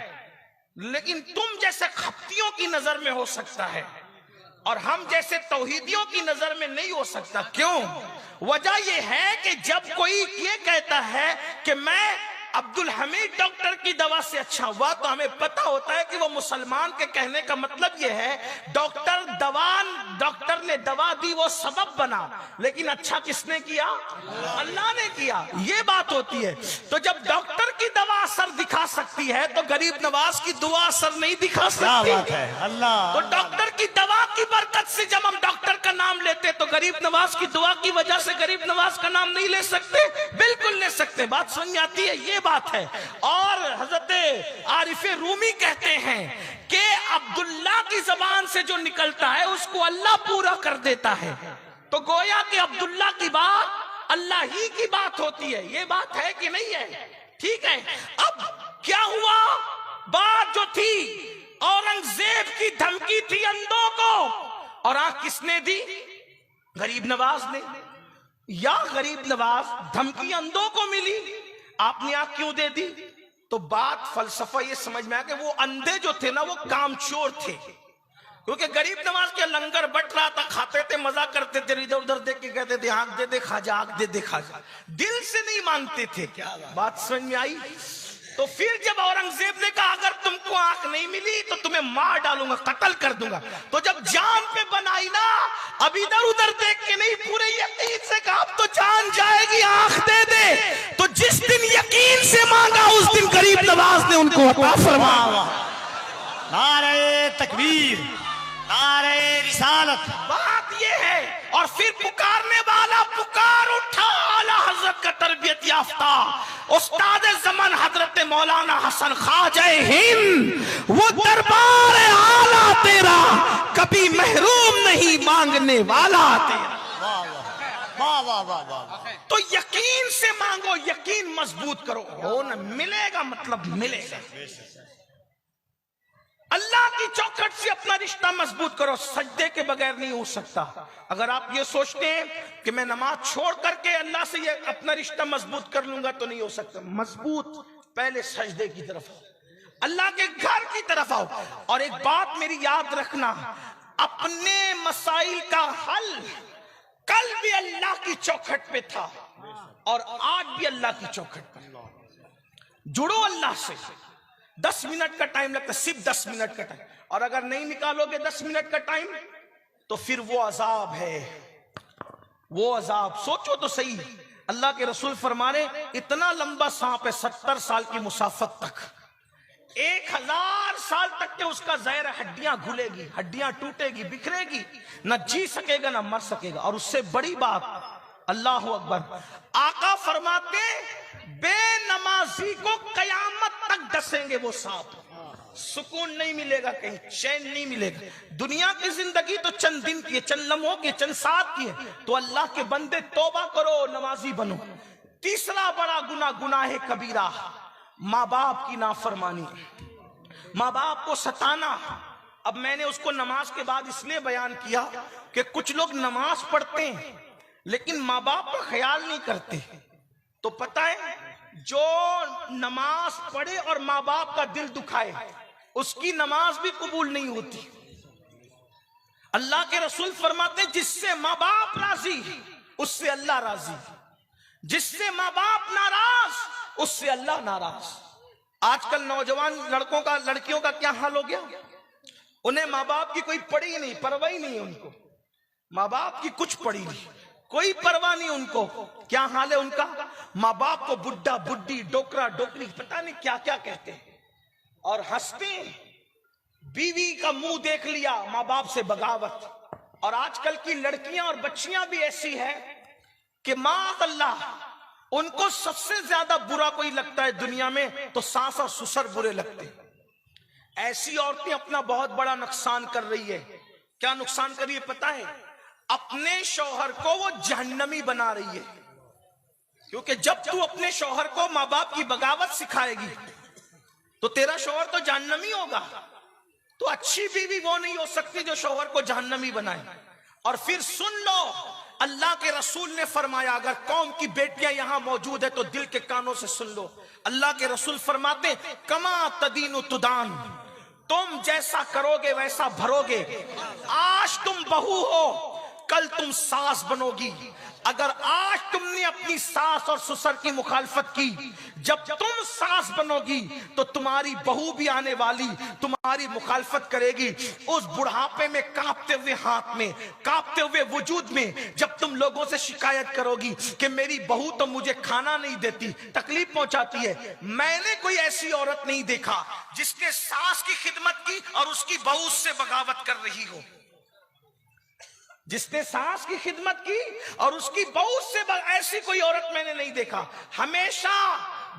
लेकिन तुम जैसे खप्तियों की नजर में हो सकता है और हम जैसे तौहीदियों की नजर में नहीं हो सकता। क्यों? वजह यह है कि जब कोई ये कहता है कि मैं अब्दुल हमीद डॉक्टर की दवा से अच्छा हुआ, तो हमें पता होता है कि वो मुसलमान के कहने का मतलब ये है डॉक्टर ने दवा दी, वो सबब बना, लेकिन अच्छा किसने किया? अल्लाह ने किया। ये बात होती है। तो जब डॉक्टर की दवा असर दिखा सकती है तो गरीब नवाज की दुआ असर नहीं दिखा सकती। क्या बात है। अल्लाह। तो डॉक्टर की दवा की बरकत से जब हम डॉक्टर का नाम लेते तो गरीब नवाज की दुआ की वजह से गरीब नवाज का नाम नहीं ले सकते? बिल्कुल ले सकते। बात समझ आती है? ये बात है। और हजरत आरिफ रूमी कहते हैं कि अब्दुल्ला की जबान से जो निकलता है उसको अल्लाह पूरा कर देता है। तो गोया कि अब्दुल्ला की बात अल्लाह ही की बात होती है। ये बात है कि नहीं है? ठीक है। अब क्या हुआ? बात जो थी, औरंगजेब की धमकी थी अंधों को, और आंख किसने दी? गरीब नवाज ने। या गरीब नवाज धमकी अंधों को मिली, आपने आंख क्यों दे दी? तो बात फलसफा ये समझ में आया कि वो अंधे जो थे ना वो कामचोर थे, क्योंकि गरीब नवाज के लंगर बट रहा था, खाते थे, मजा करते थे, इधर उधर देख के कहते थे आंख दे दे खाजा, आंख दे दे खाजा, दिल से नहीं मांगते थे। क्या बात समझ में आई? तो फिर जब औरंगजेब ने कहा अगर तुमको आंख नहीं मिली तो तुम्हें मार डालूंगा, कत्ल कर दूंगा, तो जब जान पे बनाई ना, अब इधर उधर देख के नहीं, पूरे यकीन से कहा अब तो जान जाएगी, आंख दे दे। तो जिस दिन यकीन से मांगा उस दिन गरीब नवाज ने उनको अता फरमाया। नारे तकबीर, नारे रिसालत। बात ये है। और फिर पुकारने वाला पुकार उठा, आला हजरत का तरबियत तरबियत याफ्ता उस्ताद ज़मान हजरत मौलाना हसन ख्वाजा हिंद, वो दरबार आला तेरा कभी महरूम नहीं मांगने वाला तेरा। वाह वाह वाह वाह। तो यकीन से मांगो, यकीन मजबूत करो, हो न मिलेगा मतलब मिलेगा। अल्लाह की चौखट से अपना रिश्ता मजबूत करो, सजदे के बगैर नहीं हो सकता। अगर आप ये सोचते हैं कि मैं नमाज छोड़ करके अल्लाह से ये अपना रिश्ता मजबूत कर लूंगा तो नहीं हो सकता। मजबूत पहले सजदे की तरफ आओ, अल्लाह के घर की तरफ आओ। और एक बात मेरी याद रखना, अपने मसाइल का हल कल भी अल्लाह की चौखट पे था और आज भी अल्लाह की चौखट पर। जुड़ो अल्लाह से। 10 मिनट का टाइम लगता है, सिर्फ 10 मिनट का टाइम, और अगर नहीं निकालोगे 10 मिनट का टाइम तो फिर वो अजाब है, वो अजाब। सोचो तो सही, अल्लाह के रसूल फरमा रहे इतना लंबा सांप है 70 साल की मुसाफत तक, 1000 साल तक के उसका ज़हर, हड्डियां घुलेगी, हड्डियां टूटेगी, बिखरेगी, न जी सकेगा न मर सकेगा। और उससे बड़ी बात, अल्लाह अकबर, आका फरमाते बेनमाजी को कयामत तक डसेंगे वो सांप, सुकून नहीं मिलेगा, कहीं चैन नहीं मिलेगा। दुनिया की जिंदगी तो चंद दिन की है, चंद लम्हों की, चंद साथ की है। तो अल्लाह के बंदे तौबा करो, नमाजी बनो। तीसरा बड़ा गुनाह, गुनाह कबीरा, माँ बाप की नाफरमानी, माँ बाप को सताना। अब मैंने उसको नमाज के बाद इसलिए बयान किया कि कुछ लोग नमाज पढ़ते हैं लेकिन माँ बाप का ख्याल नहीं करते। तो पता है, जो नमाज पढ़े और माँ बाप का दिल दुखाए उसकी नमाज भी कबूल नहीं होती। अल्लाह के रसूल फरमाते जिससे माँ बाप राजी उससे अल्लाह राजी, जिससे माँ बाप नाराज उससे अल्लाह नाराज। आजकल नौजवान लड़कों का, लड़कियों का क्या हाल हो गया, उन्हें माँ बाप की कोई पड़ी नहीं, परवाह ही नहीं है उनको, माँ बाप की कुछ पड़ी नहीं, कोई परवाह नहीं उनको। क्या हाल है उनका, माँ बाप को बुड्ढा बुड्ढी, डोकरा डोकरी, पता नहीं क्या क्या कहते हैं और हंसते हैं। बीवी का मुंह देख लिया, माँ बाप से बगावत। और आजकल की लड़कियां और बच्चियां भी ऐसी है कि माँ अल्लाह, उनको सबसे ज्यादा बुरा कोई लगता है दुनिया में तो सास और ससुर बुरे लगते हैं। ऐसी औरतें अपना बहुत बड़ा नुकसान कर रही है। क्या नुकसान कर रही है पता है, अपने शौहर को वो जहन्नमी बना रही है। क्योंकि जब तू अपने शौहर को माँ बाप की बगावत सिखाएगी तो तेरा शौहर तो जहन्नमी होगा। तो अच्छी बीवी वो नहीं हो सकती जो शौहर को जहन्नमी बनाए। और फिर सुन लो, अल्लाह के रसूल ने फरमाया, अगर कौम की बेटियां यहां मौजूद है तो दिल के कानों से सुन लो। अल्लाह के रसूल फरमाते, कमा तदीनु तुदान, तुम जैसा करोगे वैसा भरोगे। आज तुम बहू हो, कल तुम सास बनोगी। अगर आज तुमने अपनी सास और ससुर की मुखालफत की, जब तुम सास बनोगी तो तुम्हारी बहू भी आने वाली तुम्हारी मुखालफत करेगी। उस बुढ़ापे में, कांपते हुए हाथ में, कांपते हुए वजूद में, जब तुम लोगों से शिकायत करोगी कि मेरी बहू तो मुझे खाना नहीं देती, तकलीफ पहुंचाती है, मैंने कोई ऐसी औरत नहीं देखा जिसने सास की खिदमत की और उसकी बहू उससे बगावत कर रही हो। जिसने सास की खिदमत की और उसकी बहू से ऐसी कोई औरत मैंने नहीं देखा। हमेशा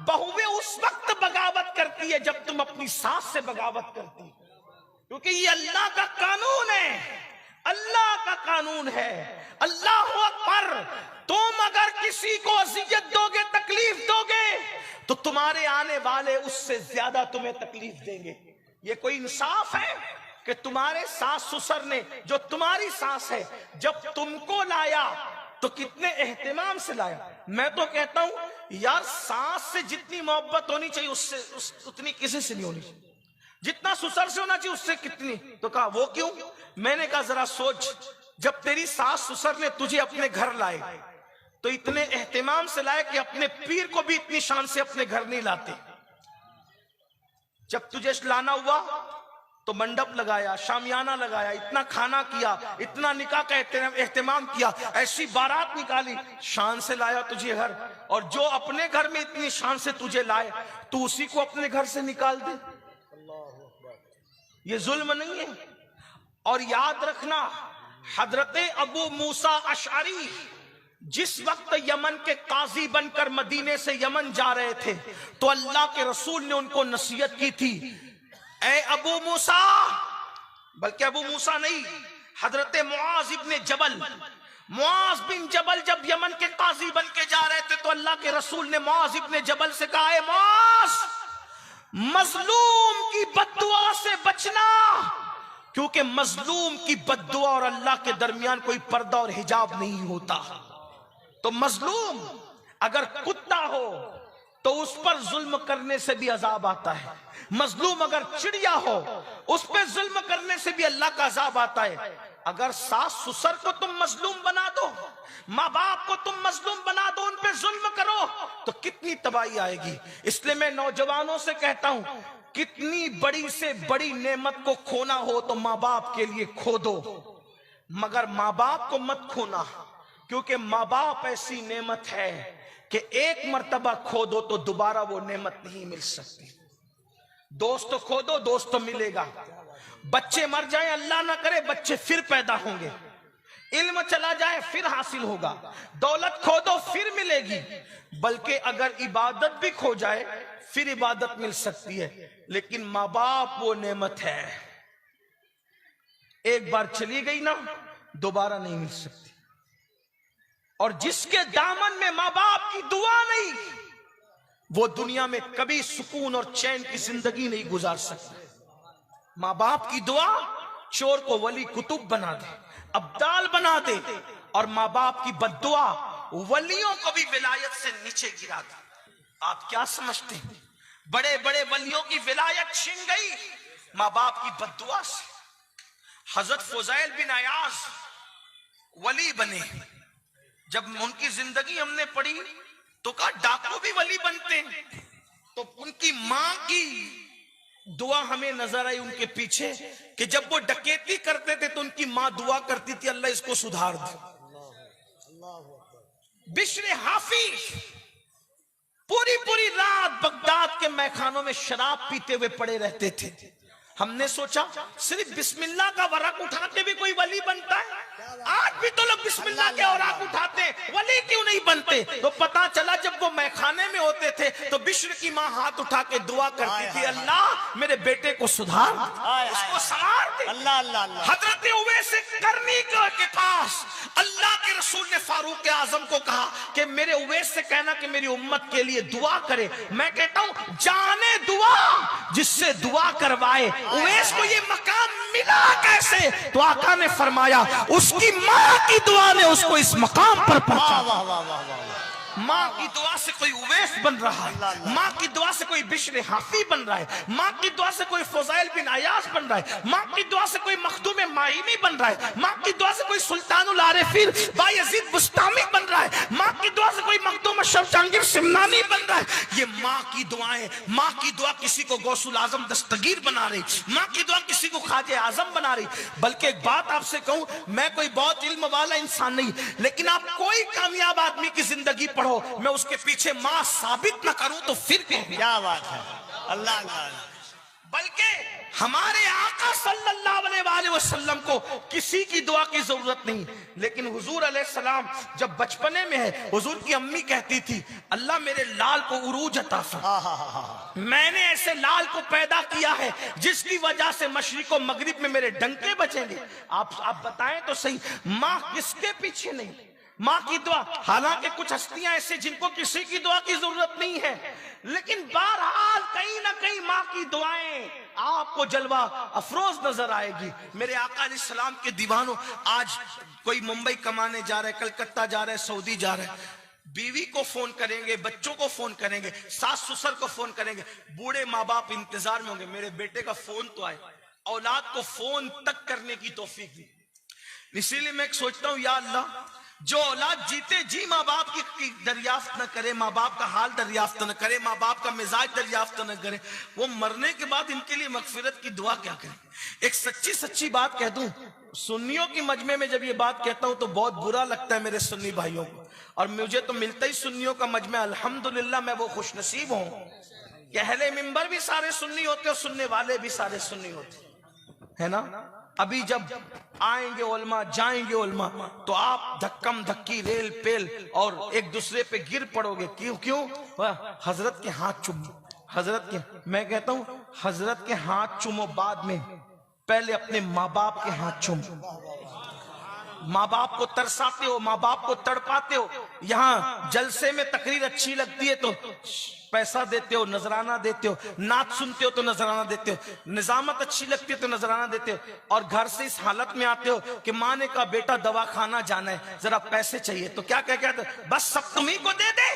बहुएं उस वक्त बगावत करती है जब तुम अपनी सास से बगावत करती, क्योंकि ये अल्लाह का कानून है, अल्लाह का कानून है। अल्लाह अकबर। तुम अगर किसी को अज़ियत दोगे, तकलीफ दोगे, तो तुम्हारे आने वाले उससे ज्यादा तुम्हें तकलीफ देंगे। ये कोई इंसाफ है कि तुम्हारे सास ससुर ने, जो तुम्हारी सास है, जब तुमको लाया तो कितने एहतिमाम से लाया। मैं तो कहता हूं यार, सास से जितनी मोहब्बत होनी चाहिए उससे उतनी किसी से नहीं होनी चाहिए, जितना ससुर से होना चाहिए उससे कितनी। तो कहा वो क्यों? मैंने कहा जरा सोच, जब तेरी सास ससुर ने तुझे अपने घर लाए तो इतने एहतिमाम से लाए कि अपने पीर को भी इतनी शान से अपने घर नहीं लाते। जब तुझे लाना हुआ तो मंडप लगाया, शामियाना लगाया, इतना खाना किया, इतना निकाह का एहतिमाम किया, ऐसी बारात निकाली, शान से लाया तुझे घर। और जो अपने घर में इतनी शान से तुझे लाए तू उसी को अपने घर से निकाल दे, ये जुल्म नहीं है? और याद रखना, हजरत अबू मूसा अशअरी जिस वक्त यमन के काजी बनकर मदीने से यमन जा रहे थे तो अल्लाह के रसूल ने उनको नसीहत की थी, ए अबू मूसा, बल्कि अबू मूसा नहीं, हजरत मुआज इब्ने जबल, मुआज बिन जबल जब यमन के काजी बन के जा रहे थे तो अल्लाह के रसूल ने मुआज इब्ने जबल से कहा, ए मुआज, मजलूम की बद्दुआ से बचना, क्योंकि मजलूम की बद्दुआ और अल्लाह के दरमियान कोई पर्दा और हिजाब नहीं होता। तो मजलूम अगर कुत्ता हो तो उस पर जुल्म करने से भी अजाब आता है, मजलूम अगर चिड़िया हो उस पर जुल्म करने से भी अल्लाह का अजाब आता है। अगर सास ससुर को तुम मजलूम बना दो, माँ बाप को तुम मजलूम बना दो, उन पे जुल्म करो तो कितनी तबाही आएगी। इसलिए मैं नौजवानों से कहता हूं, कितनी बड़ी से बड़ी नेमत को खोना हो तो माँ बाप के लिए खो दो, मगर माँ बाप को मत खोना, क्योंकि माँ बाप ऐसी नेमत है कि एक मर्तबा खो दो तो दोबारा वो नेमत नहीं मिल सकती। दोस्त तो खो दो, दोस्त तो मिलेगा। बच्चे मर जाए, अल्लाह ना करे, बच्चे फिर पैदा होंगे। इल्म चला जाए फिर हासिल होगा। दौलत खो दो फिर मिलेगी। बल्कि अगर इबादत भी खो जाए फिर इबादत मिल सकती है, लेकिन माँ बाप वो नेमत है, एक बार चली गई ना दोबारा नहीं मिल सकती। और जिसके दामन में माँ बाप की दुआ नहीं, वो दुनिया में कभी सुकून और चैन की जिंदगी नहीं गुजार सकता। माँ बाप की दुआ चोर को वली कुतुब बना दे, अब्दाल बना दे, और माँ बाप की बद्दुआ वलियों को भी विलायत से नीचे गिरा दे। आप क्या समझते हैं, बड़े बड़े वलियों की विलायत छिन गई माँ बाप की बद्दुआ से। हजरत फुज़ैल बिन अयाज वली बने, जब उनकी जिंदगी हमने पढ़ी तो कहा डाकू भी वली बनते हैं। तो उनकी मां की दुआ हमें नजर आई उनके पीछे कि जब वो डकैती करते थे तो उनकी मां दुआ करती थी, अल्लाह इसको सुधार दे। बिश्र हाफिज पूरी पूरी रात बगदाद के मैखानों में शराब पीते हुए पड़े रहते थे। हमने सोचा सिर्फ बिस्मिल्लाह का वरक उठा के भी कोई वली बनता है। आज भी तो लोग बिस्मिल्लाह के औराक उठाते हैं, वली क्यों नहीं बनते? तो पता चला जब वो मैखाने में होते थे तो बिश्र की माँ हाथ उठा के दुआ करती थी, अल्लाह मेरे बेटे को सुधार, उसको संवार दे। अल्लाह अल्लाह अल्लाह। हजरत उवैस करनी के पास अल्लाह के रसूल ने फारूक आजम को कहा कि मेरे उवैस से कहना कि मेरी उम्मत के लिए दुआ करे। मैं कहता हूं जाने दुआ जिससे दुआ करवाए। उवैस को ये मकाम मिला कैसे? तो आका ने फरमाया उसकी माँ की दुआ ने उसको इस मकाम पर पहुंचा। वाह वाह वाह वाह। माँ की दुआ से कोई उवैस बन रहा है, माँ की दुआ से कोई बिश्र हाफी बन रहा है, माँ की दुआ से कोई फुज़ैल बिन अयाज बन रहा है, माँ की दुआ से कोई मखदूम माइमी बन रहा है, माँ की दुआ से कोई सुल्तानुल आरिफीन बायज़ीद बुस्तामी बन रहा है, माँ की दुआ से कोई मखदूम अशरफ जहांगीर सिमनानी बन रहा है। ये माँ की दुआएं, माँ की दुआ किसी को गौसुल आजम दस्तगीर बना रही, माँ की दुआ किसी को ख्वाजा आजम बना रही। बल्कि एक बात आपसे कहूं, मैं कोई बहुत इल्म वाला इंसान नहीं, लेकिन आप कोई कामयाब आदमी की जिंदगी पढ़ो, मैं उसके पीछे मां साबित न करूं तो फिर क्या बात है। अल्लाह अल्लाह। बल्कि हमारे आका सल्लल्लाहु अलैहि वसल्लम को किसी की दुआ की जरूरत नहीं। लेकिन हुजूर अलैहिस्सलाम जब बचपने में है, हुजूर की अम्मी कहती थी अल्लाह मेरे लाल को उरूज अता फरमा। मैंने ऐसे लाल को पैदा किया है जिसकी वजह से मशरिक और मगरिब में मेरे डंके बचेंगे। आप बताएं तो सही, माँ किसके पीछे नहीं, माँ की दुआ। हालांकि कुछ हस्तियां ऐसे जिनको किसी की दुआ की जरूरत नहीं है, लेकिन बहरहाल कहीं ना कहीं माँ की दुआएं आपको जलवा अफरोज नजर आएगी। मेरे आका अलैहिस्सलाम के दीवानों, आज कोई मुंबई कमाने जा रहे, कलकत्ता जा रहे, सऊदी जा रहे, बीवी को फोन करेंगे, बच्चों को फोन करेंगे, सास ससुर को फोन करेंगे, बूढ़े माँ बाप इंतजार में होंगे मेरे बेटे का फोन तो आए। औलाद को फोन तक करने की तौफीक दी। इसीलिए मैं सोचता हूं, या अल्लाह जो औलाद जीते जी माँ बाप की दरियाफ्त न करे, माँ बाप का हाल दरियाफ्त न करे, माँ बाप का मिजाज दरियाफ्त न करे, वो मरने के बाद इनके लिए मगफिरत की दुआ क्या करें। एक सच्ची बात कह दूं, सुन्नियों की मजमे में जब ये बात कहता हूं तो बहुत बुरा लगता है मेरे सुन्नी भाइयों को, और मुझे तो मिलता ही सुन्नियों का मजमा। अल्हम्दुलिल्लाह मैं वो खुशनसीब हूं कि अहले मिंबर भी सारे सुन्नी होते और सुनने वाले भी सारे सुन्नी होते, है ना। अभी जब आएंगे उलमा जाएंगे उलमा तो आप धक्कम धक्की रेल पेल और एक दूसरे पे गिर पड़ोगे। क्यों क्यों? हजरत के हाथ चूमो, हजरत के, मैं कहता हूं हजरत के हाथ चूमो बाद में, पहले अपने माँ बाप के हाथ चूमो। माँ बाप को तरसाते हो, माँ बाप को तड़पाते हो। यहाँ जलसे में तकरीर अच्छी लगती है तो पैसा देते हो, नजराना देते हो, नाच सुनते हो तो नजराना देते हो, निजामत अच्छी लगती है तो नजराना देते हो, और घर से इस हालत में आते हो कि माँ ने कहा बेटा दवा खाना जाना है, जरा पैसे चाहिए, तो क्या कह कहते बस सब तुम्ही को दे दे,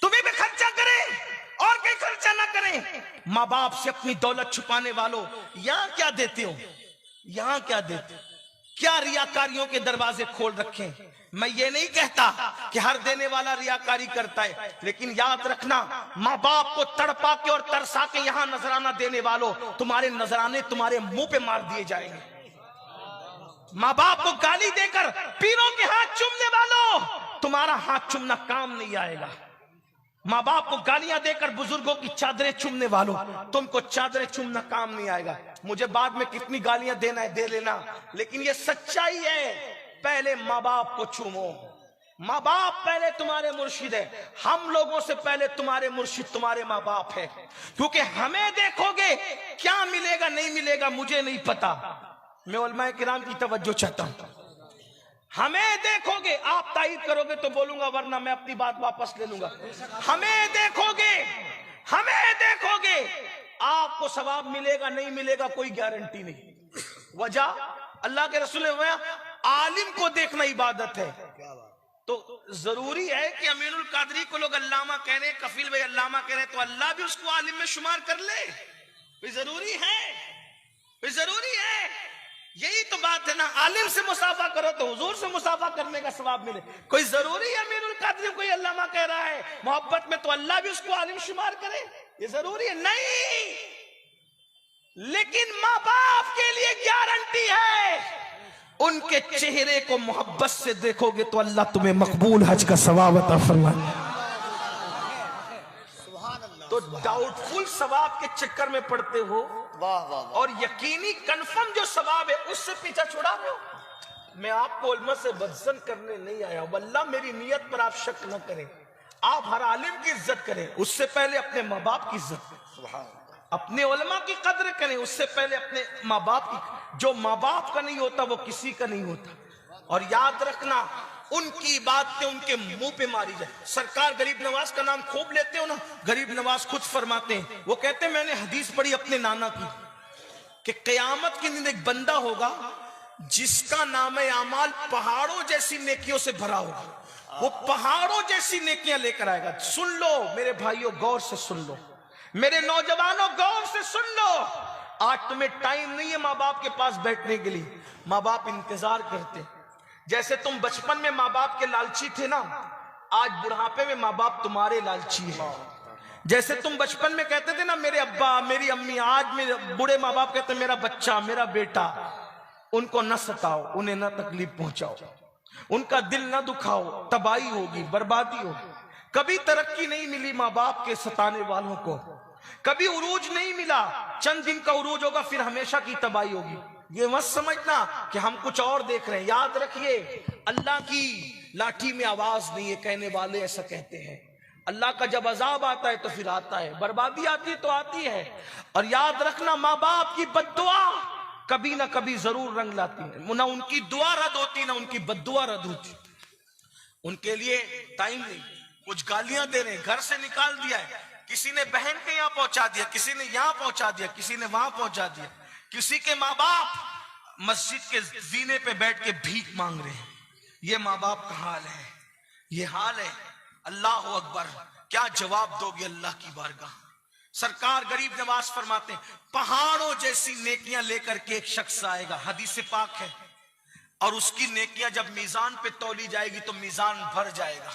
तुम्ही भी खर्चा करें और कहीं खर्चा ना करें। माँ बाप से अपनी दौलत छुपाने वालों, यहाँ क्या देते हो, यहाँ क्या देते हो? क्या रियाकारियों के दरवाजे खोल रखे हैं। मैं ये नहीं कहता कि हर देने वाला रियाकारी करता है, लेकिन याद रखना माँ बाप को तड़पा के और तरसा के यहाँ नजराना देने वालों, तुम्हारे नजराने तुम्हारे मुंह पे मार दिए जाएंगे। माँ बाप को गाली देकर पीरों के हाथ चूमने वालों, तुम्हारा हाथ चूमना काम नहीं आएगा। माँ बाप को गालियां देकर बुजुर्गों की चादरें चूमने वालों, तुमको चादरें चूमना काम नहीं आएगा। मुझे बाद में कितनी गालियां देना है दे लेना, लेकिन ये सच्चाई है। पहले माँ बाप को चूमो, माँ बाप पहले तुम्हारे मुर्शिद है। हम लोगों से पहले तुम्हारे मुर्शिद तुम्हारे माँ बाप है, क्योंकि हमें देखोगे क्या मिलेगा नहीं मिलेगा मुझे नहीं पता। मैं उलमाए किराम की तवज्जो चाहता हूं। हमें देखोगे, आप तायीद करोगे तो बोलूंगा, वरना मैं अपनी बात वापस ले लूंगा। हमें देखोगे, हमें देखोगे, आपको सवाब मिलेगा नहीं मिलेगा कोई गारंटी नहीं। वजह अल्लाह के रसूल ने आलिम को देखना इबादत है। तो जरूरी है कि अमीनुल कादरी को लोग अल्लामा कह रहे, कफील भाई अल्लामा कह रहे, तो अल्लाह भी उसको आलिम में शुमार कर ले। जरूरी है, जरूरी है। यही तो बात है ना, आलिम से मुसाफा करो तो हुजूर से मुसाफा करने का सवाब मिले। कोई जरूरी है अमीरुल कादरी कोई अल्लामा कह रहा है मोहब्बत में तो अल्लाह भी उसको आलिम शुमार करे? ये जरूरी है नहीं, लेकिन माँ बाप के लिए गारंटी है। उनके चेहरे को मोहब्बत से देखोगे तो अल्लाह तुम्हें मकबूल हज का सवाब अता फरमाए। तो डाउटफुल सवाब के चक्कर में पड़ते हो, वाह वाह वाह। और यकीनी कंफर्म जो सवाब है उससे पीछा छुड़ा रहे हो। मैं आपको उल्मा से वज़न करने नहीं आया, वल्लाह मेरी नियत पर आप शक न करें। आप हर आलिम की इज्जत करें, उससे पहले अपने माँ बाप की इज्जत करें। अपने उलमा की कदर करें, उससे पहले अपने माँ बाप की। जो माँ बाप का नहीं होता वो किसी का नहीं होता। और याद रखना, उनकी बातें उनके मुंह पे मारी जाए। सरकार गरीब नवाज का नाम खूब लेते हो ना, गरीब नवाज खुद फरमाते हैं, वो कहते हैं मैंने हदीस पढ़ी अपने नाना की कि कयामत के दिन एक बंदा होगा जिसका नाम आमाल पहाड़ों जैसी नेकियों से भरा होगा। वो पहाड़ों जैसी नेकियां लेकर आएगा। सुन लो मेरे भाइयों, गौर से सुन लो, मेरे नौजवानों गौर से सुन लो। आज तुम्हें टाइम नहीं है माँ बाप के पास बैठने के लिए, माँ बाप इंतजार करते। जैसे तुम बचपन में माँ बाप के लालची थे ना, आज बुढ़ापे में माँ बाप तुम्हारे लालची है। जैसे तुम बचपन में कहते थे ना मेरे अब्बा मेरी अम्मी, आज मेरे बूढ़े माँ बाप कहते मेरा बच्चा मेरा बेटा। उनको न सताओ, उन्हें न तकलीफ पहुंचाओ, उनका दिल न दुखाओ, तबाही होगी, बर्बादी होगी। कभी तरक्की नहीं मिली माँ बाप के सताने वालों को, कभी उरूज नहीं मिला, चंद दिन का उरूज होगा फिर हमेशा की तबाही होगी। ये मत समझना कि हम कुछ और देख रहे हैं। याद रखिए, अल्लाह की लाठी में आवाज नहीं है, कहने वाले ऐसा कहते हैं। अल्लाह का जब अजाब आता है तो फिर आता है, बर्बादी आती है तो आती है। और याद रखना, माँ बाप की बद्दुआ कभी ना कभी जरूर रंग लाती है। ना उनकी दुआ रद्द होती, ना उनकी बद्दुआ रद्द होती। उनके लिए टाइम नहीं, कुछ गालियां दे रहे हैं, घर से निकाल दिया है, किसी ने बहन के यहाँ पहुंचा दिया, किसी ने यहाँ पहुंचा दिया, किसी ने वहां पहुंचा दिया। किसी के माँ बाप मस्जिद के जीने पे बैठ के भीख मांग रहे हैं। ये माँ बाप का हाल है, ये हाल है। अल्लाह अकबर, क्या जवाब दोगे अल्लाह की बारगाह। सरकार गरीब नवाज फरमाते हैं, पहाड़ों जैसी नेकियां लेकर के एक शख्स आएगा, हदीस पाक है, और उसकी नेकियां जब मीजान पे तौली जाएगी तो मीजान भर जाएगा।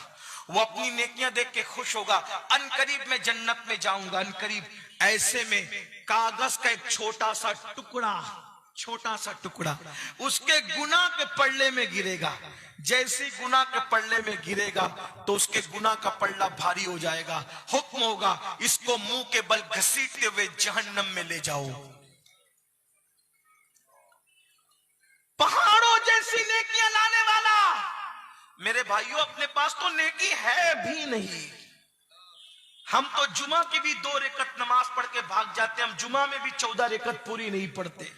वो अपनी नेकियां देख के खुश होगा, अनकरीब मैं जन्नत में जाऊंगा, अनकरीब। ऐसे में कागज का एक छोटा सा टुकड़ा उसके गुनाह के पल्ले में गिरेगा। जैसे गुनाह के पल्ले में गिरेगा तो उसके गुनाह का पल्ला भारी हो जाएगा। हुक्म होगा, इसको मुंह के बल घसीटते हुए जहन्नम में ले जाओ। पहाड़ों जैसी नेकियां लाने वाला। मेरे भाइयों, अपने पास तो नेकी है भी नहीं। हम तो जुमा की भी 2 रकत नमाज पढ़ के भाग जाते हैं। हम जुमा में भी 14 रकत पूरी नहीं पढ़ते।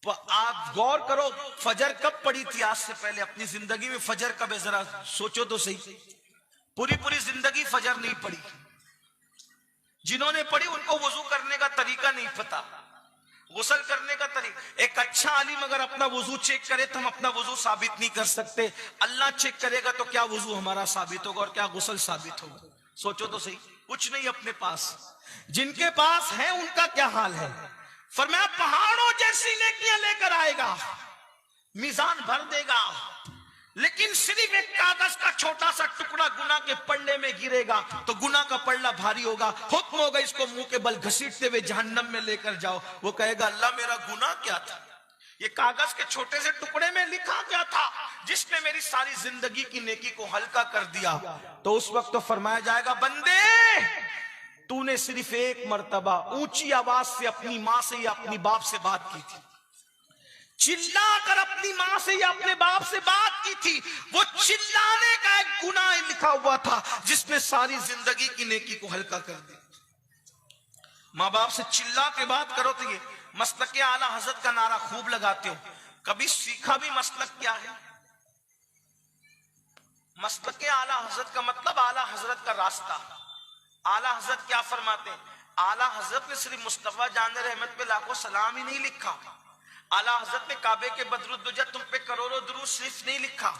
आप गौर करो, फजर कब पड़ी थी आज से पहले अपनी जिंदगी में? फजर कब है, जरा सोचो तो सही। पूरी पूरी जिंदगी फजर नहीं पड़ी। जिन्होंने पढ़ी उनको वुजू करने का तरीका नहीं पता, गुस्ल करने का तरीका। एक अच्छा आलिम अगर अपना वुजू चेक करे तो हम अपना वुजू साबित नहीं कर सकते। अल्लाह चेक करेगा तो क्या वुजू हमारा साबित होगा और क्या गुस्ल साबित होगा? सोचो तो सही। कुछ नहीं अपने पास। जिनके पास है उनका क्या हाल है? फरमाया पहाड़ों जैसी नेकियां लेकर आएगा, मीजान भर देगा, लेकिन सिर्फ एक कागज का छोटा सा टुकड़ा गुनाह के पल्ले में गिरेगा तो गुनाह का पल्ला भारी होगा। हुक्म होगा इसको मुंह के बल घसीटते हुए जहन्नम में लेकर जाओ। वो कहेगा अल्लाह मेरा गुनाह क्या था? ये कागज के छोटे से टुकड़े में लिखा क्या था जिसने मेरी सारी जिंदगी की नेकी को हल्का कर दिया? तो उस वक्त तो फरमाया जाएगा बंदे, तूने सिर्फ एक मर्तबा ऊंची आवाज से अपनी मां से या अपनी बाप से बात की थी, चिल्लाकर अपनी मां से या अपने बाप से बात की थी। वो चिल्लाने का एक गुनाह लिखा हुआ था जिसने सारी जिंदगी की नेकी को हल्का कर दिया। मां बाप से चिल्ला के बात करो तो ये मसलक आला हजरत का नारा खूब लगाते हो। कभी सीखा भी मसलक क्या है? मसलक आला हजरत का मतलब आला हजरत का रास्ता। आला हजरत क्या फरमाते हैं? आला हजरत ने सिर्फ मुस्तफा जान रहमत पे लाखों सलाम ही नहीं लिखा। आला हजरत ने काबे के बदरुद्दुजा तुम पे करोड़ों दुरूद सिर्फ नहीं लिखा।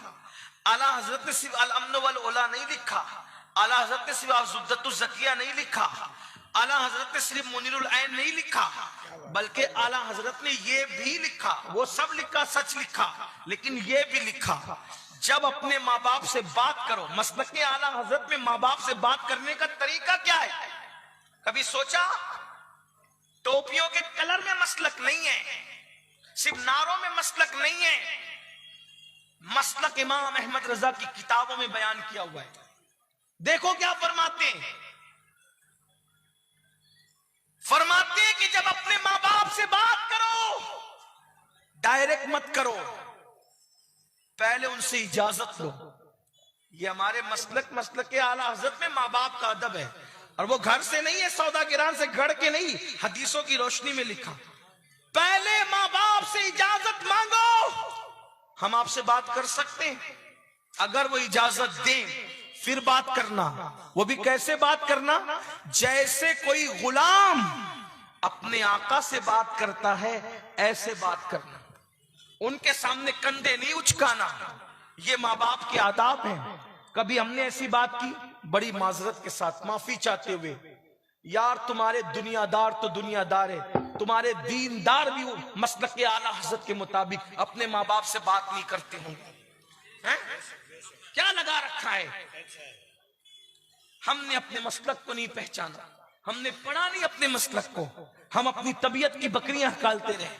आला हजरत ने सिर्फ अल अम्न वल उला नहीं लिखा। आला हजरत ने सिर्फ अज़ुद्दतुज़ ज़किया नहीं लिखा। आला हजरत ने सिर्फ मुनीरुल ऐन नहीं लिखा, बल्कि आला हजरत ने ये भी लिखा, वो सब लिखा, सच लिखा, लेकिन ये भी लिखा जब अपने माँ बाप से बात करो। मसलक आला हजरत में माँ बाप से बात करने का तरीका क्या है? कभी सोचा? टोपियों के कलर में मसलक नहीं है, सिर्फ नारों में मसलक नहीं है। मसलक इमाम अहमद रजा की किताबों में बयान किया हुआ है। देखो क्या फरमाते हैं। फरमाते हैं कि जब अपने माँ बाप से बात करो, डायरेक्ट मत करो, पहले उनसे इजाजत लो। ये हमारे मसलक आला हजरत में माँ बाप का अदब है। और वो घर से नहीं है, सौदा गिरान से गढ़ के नहीं, हदीसों की रोशनी में लिखा। पहले माँ बाप से इजाजत मांगो। हम आपसे बात कर सकते हैं, अगर वो इजाजत दें फिर बात करना। वो भी कैसे बात करना? जैसे कोई गुलाम अपने आका से बात करता है ऐसे बात करना। उनके सामने कंधे नहीं उचकाना। ये माँ बाप के आदाब हैं। कभी हमने ऐसी बात की, बड़ी माजरत के साथ माफी चाहते हुए, यार तुम्हारे दुनियादार तो दुनियादार है, तुम्हारे दीनदार भी मसलक आला हजरत के मुताबिक अपने माँ बाप से बात नहीं करते होंगे। क्या लगा रखा है? हमने अपने मसलक को नहीं पहचाना, हमने पढ़ा नहीं अपने मसलक को। हम अपनी तबीयत की बकरियां हकालते रहे,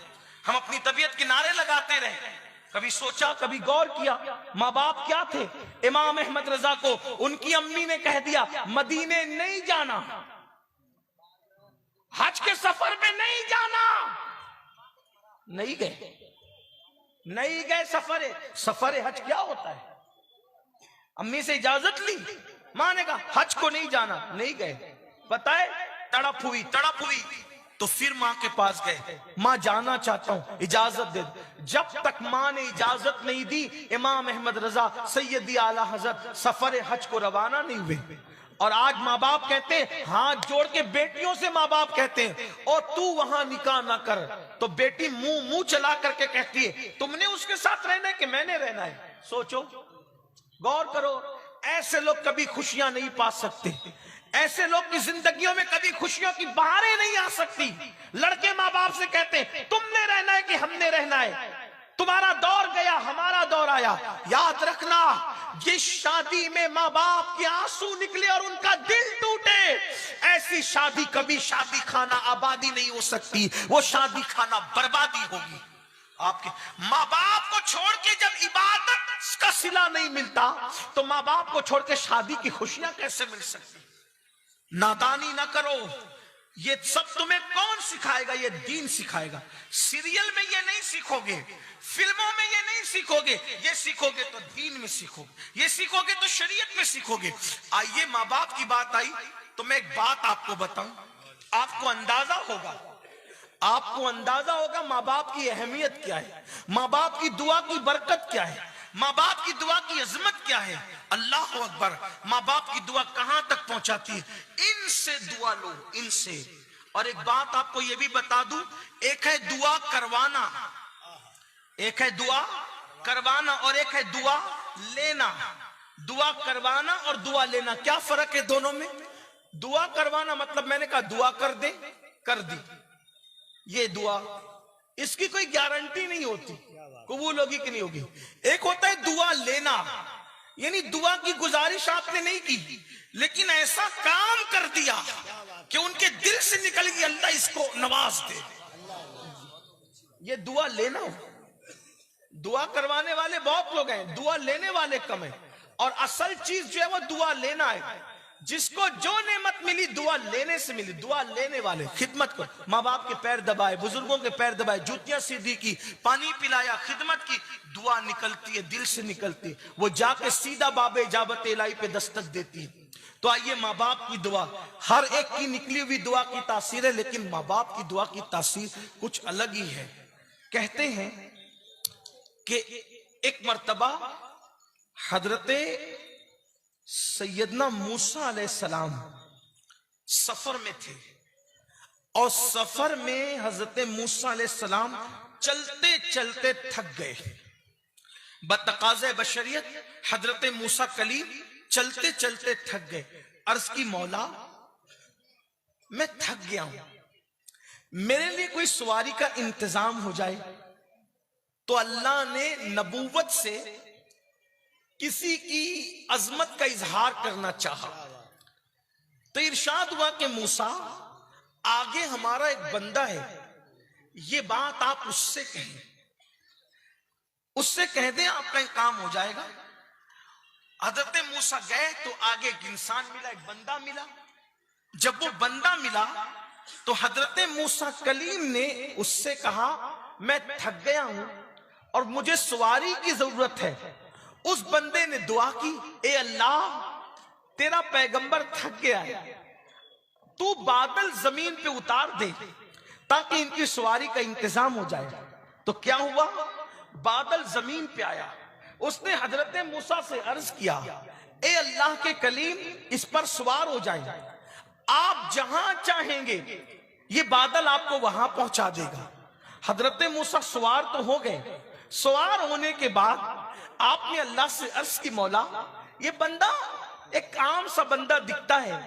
हम अपनी तबीयत के नारे लगाते रहे। कभी सोचा, कभी गौर किया, माँ बाप क्या थे? इमाम अहमद रजा को उनकी अम्मी ने कह दिया मदीने नहीं जाना, हज के सफर पे नहीं जाना, नहीं गए। सफर हज क्या होता है? अम्मी से इजाजत ली, माँ ने कहा हज को नहीं जाना, नहीं गए। पता है, तड़प हुई। तो फिर माँ के पास गए, माँ जाना चाहता हूं, इजाजत दे। जब तक माँ ने इजाजत नहीं दी, इमाम अहमद रजा सैयदी आला हजरत सफर हज को रवाना नहीं हुए। और आज माँ बाप कहते हैं, हाथ जोड़ के बेटियों से माँ बाप कहते हैं, और तू वहां निकाह ना कर, तो बेटी मुंह चला करके कहती है तुमने उसके साथ रहना है कि मैंने रहना है। सोचो, गौर करो। ऐसे लोग कभी खुशियां नहीं पा सकते। ऐसे लोग की जिंदगियों में कभी खुशियों की बहारें नहीं आ सकती। लड़के माँ बाप से कहते हैं तुमने रहना है कि हमने रहना है, तुम्हारा दौर गया हमारा दौर आया। याद रखना, जिस शादी में माँ बाप के आंसू निकले और उनका दिल टूटे, ऐसी शादी कभी शादी खाना आबादी नहीं हो सकती, वो शादी खाना बर्बादी होगी। आपके माँ बाप को छोड़ के जब इबादत का सिला नहीं मिलता, तो माँ बाप को छोड़ के शादी की खुशियां कैसे मिल सकती? नादानी ना करो, ये सब तुम्हें कौन सिखाएगा? ये दीन सिखाएगा। सीरियल में ये नहीं सीखोगे, फिल्मों में ये नहीं सीखोगे, ये सीखोगे तो दीन में सीखोगे, ये सीखोगे तो शरीयत में सीखोगे। आइए माँ बाप की बात आई तो मैं एक बात आपको बताऊं, आपको अंदाजा होगा माँ बाप की अहमियत क्या है, माँ बाप की दुआ की बरकत क्या है, माँ बाप की दुआ की अजमत क्या है। अल्लाह अकबर, माँ बाप की दुआ कहां तक पहुंचाती है। इनसे दुआ लो, इनसे। और एक बात आपको यह भी बता दूं, एक है दुआ करवाना, एक है दुआ करवाना और एक है दुआ लेना। दुआ करवाना और दुआ लेना, क्या फर्क है दोनों में? दुआ करवाना मतलब मैंने कहा दुआ कर दे, कर दी, ये दुआ, इसकी कोई गारंटी नहीं होती कबूल होगी कि नहीं होगी। एक होता है दुआ लेना, यानी दुआ की गुजारिश आपने नहीं की लेकिन ऐसा काम कर दिया कि उनके दिल से निकल गई अल्लाह इसको नवाज दे, ये दुआ लेना हो। दुआ करवाने वाले बहुत लोग हैं, दुआ लेने वाले कम है। और असल चीज जो है वो दुआ लेना है। जिसको जो नेमत मिली दुआ लेने से मिली, दुआ लेने वाले खिदमत को, माँ बाप के पैर दबाए, बुजुर्गों के पैर दबाए, जूतियां सीधी की, पानी पिलाया, खिदमत की, दुआ निकलती है, दिल से निकलती है, वो जाके सीधा बाबे इजाबत इलाही पे दस्तक देती है। तो आइए माँ बाप की दुआ, हर एक की निकली हुई दुआ की तासीर है, लेकिन माँ बाप की दुआ की तासीर कुछ अलग ही है। कहते हैं कि एक मर्तबा हजरते सैयदना मूसा अलैहिस्सलाम सफर में थे और सफर में हजरत मूसा अलैहिस्सलाम चलते चलते थक गए। बतकाज़े बशरियत हजरत मूसा कलीम चलते चलते थक गए। अर्ज की मौला मैं थक गया हूं, मेरे लिए कोई सवारी का इंतजाम हो जाए। तो अल्लाह ने नबूवत से किसी की अजमत का इजहार करना चाहा। तो इरशाद हुआ कि मूसा आगे हमारा एक बंदा है, ये बात आप उससे कहें, उससे कह दें आपका काम हो जाएगा। हजरत मूसा गए तो आगे एक इंसान मिला, एक बंदा मिला। जब वो बंदा मिला तो हजरत मूसा कलीम ने उससे कहा मैं थक गया हूं और मुझे सवारी की जरूरत है। उस बंदे ने दुआ की, ए अल्लाह तेरा पैगंबर थक गया है, तू बादल जमीन पे उतार दे ताकि इनकी सवारी का इंतजाम हो जाए। तो क्या हुआ, बादल जमीन पे आया। उसने हजरत मूसा से अर्ज किया, ए अल्लाह के कलीम इस पर सवार हो जाए, आप जहां चाहेंगे ये बादल आपको वहां पहुंचा देगा। हजरत मूसा सवार तो हो गए। सवार होने के बाद आपने अल्लाह से अर्ज की, मौला ये बंदा एक आम सा बंदा दिखता है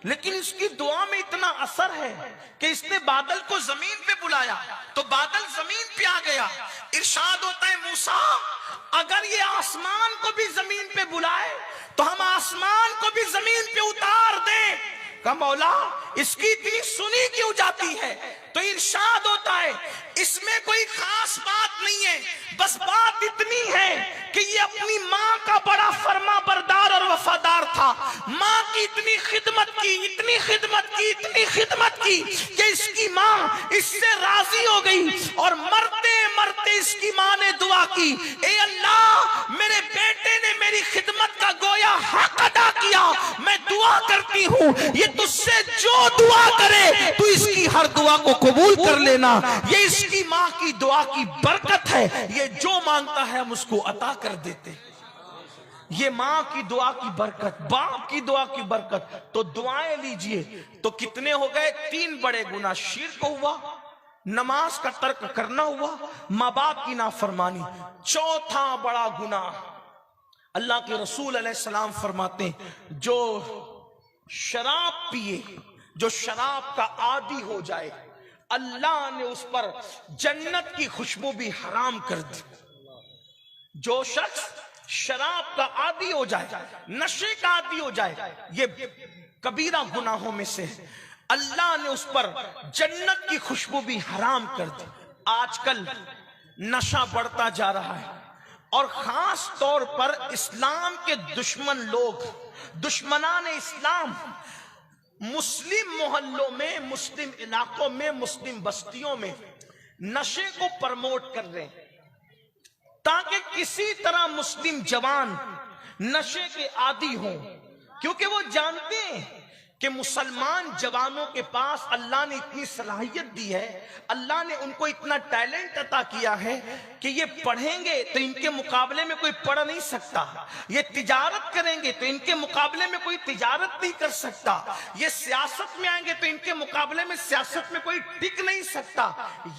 लेकिन इसकी दुआ में इतना असर है कि इसने बादल को जमीन पे बुलाया तो बादल जमीन पे आ गया। इरशाद होता है मूसा अगर ये आसमान को भी जमीन पे बुलाए तो हम आसमान को भी जमीन पे उतार दें। का मौला इसकी इतनी सुनी क्यों जाती है? तो इरशाद होता है इसमें कोई खास बात नहीं है, बस बात इतनी है कि ये अपनी माँ का बड़ा फर्मा बरदार और वफादार था। माँ की इतनी खिदमत की, इतनी खिदमत की, इतनी खिदमत की कि इसकी माँ इससे राजी हो गई और मरते मरते इसकी माँ ने दुआ की, ए अल्लाह मेरे बेटे ने मेरी खिदमत का गोया हक अदा किया, मैं दुआ करती हूँ ये तुझसे जो दुआ करे तू इसकी हर दुआ को कबूल कर लेना। ये इसकी माँ की दुआ की बरकत है, ये जो मांगता है हम उसको अता कर देते। ये माँ की दुआ की बरकत, बाप की दुआ की बरकत। तो दुआएं लीजिए। तो कितने हो गए? 3 बड़े गुनाह। शिर्क हुआ, नमाज का तर्क करना हुआ, माँ बाप की नाफरमानी। चौथा बड़ा गुनाह अल्लाह के रसूल अलैहिस्सलाम फरमाते हैं जो शराब पिए, जो शराब का आदी हो जाए, अल्लाह ने उस पर जन्नत की खुशबू भी हराम कर दी। जो शख्स शराब का आदी हो जाए, नशे का आदी हो जाए, ये कबीरा गुनाहों में से है, अल्लाह ने उस पर जन्नत की खुशबू भी हराम कर दी। आजकल नशा बढ़ता जा रहा है और खास तौर पर इस्लाम के दुश्मन लोग, दुश्मनान इस्लाम मुस्लिम मोहल्लों में, मुस्लिम इलाकों में, मुस्लिम बस्तियों में नशे को प्रमोट कर रहे हैं ताकि किसी तरह मुस्लिम जवान नशे के आदी हों, क्योंकि वो जानते हैं कि मुसलमान जवानों के पास अल्लाह ने इतनी सलाहियत दी है, अल्लाह ने उनको इतना टैलेंट अता किया है कि ये पढ़ेंगे तो इनके मुकाबले में कोई पढ़ नहीं सकता, ये तिजारत करेंगे तो इनके मुकाबले में कोई तिजारत नहीं कर सकता, ये सियासत में आएंगे तो इनके मुकाबले में सियासत में कोई टिक नहीं सकता।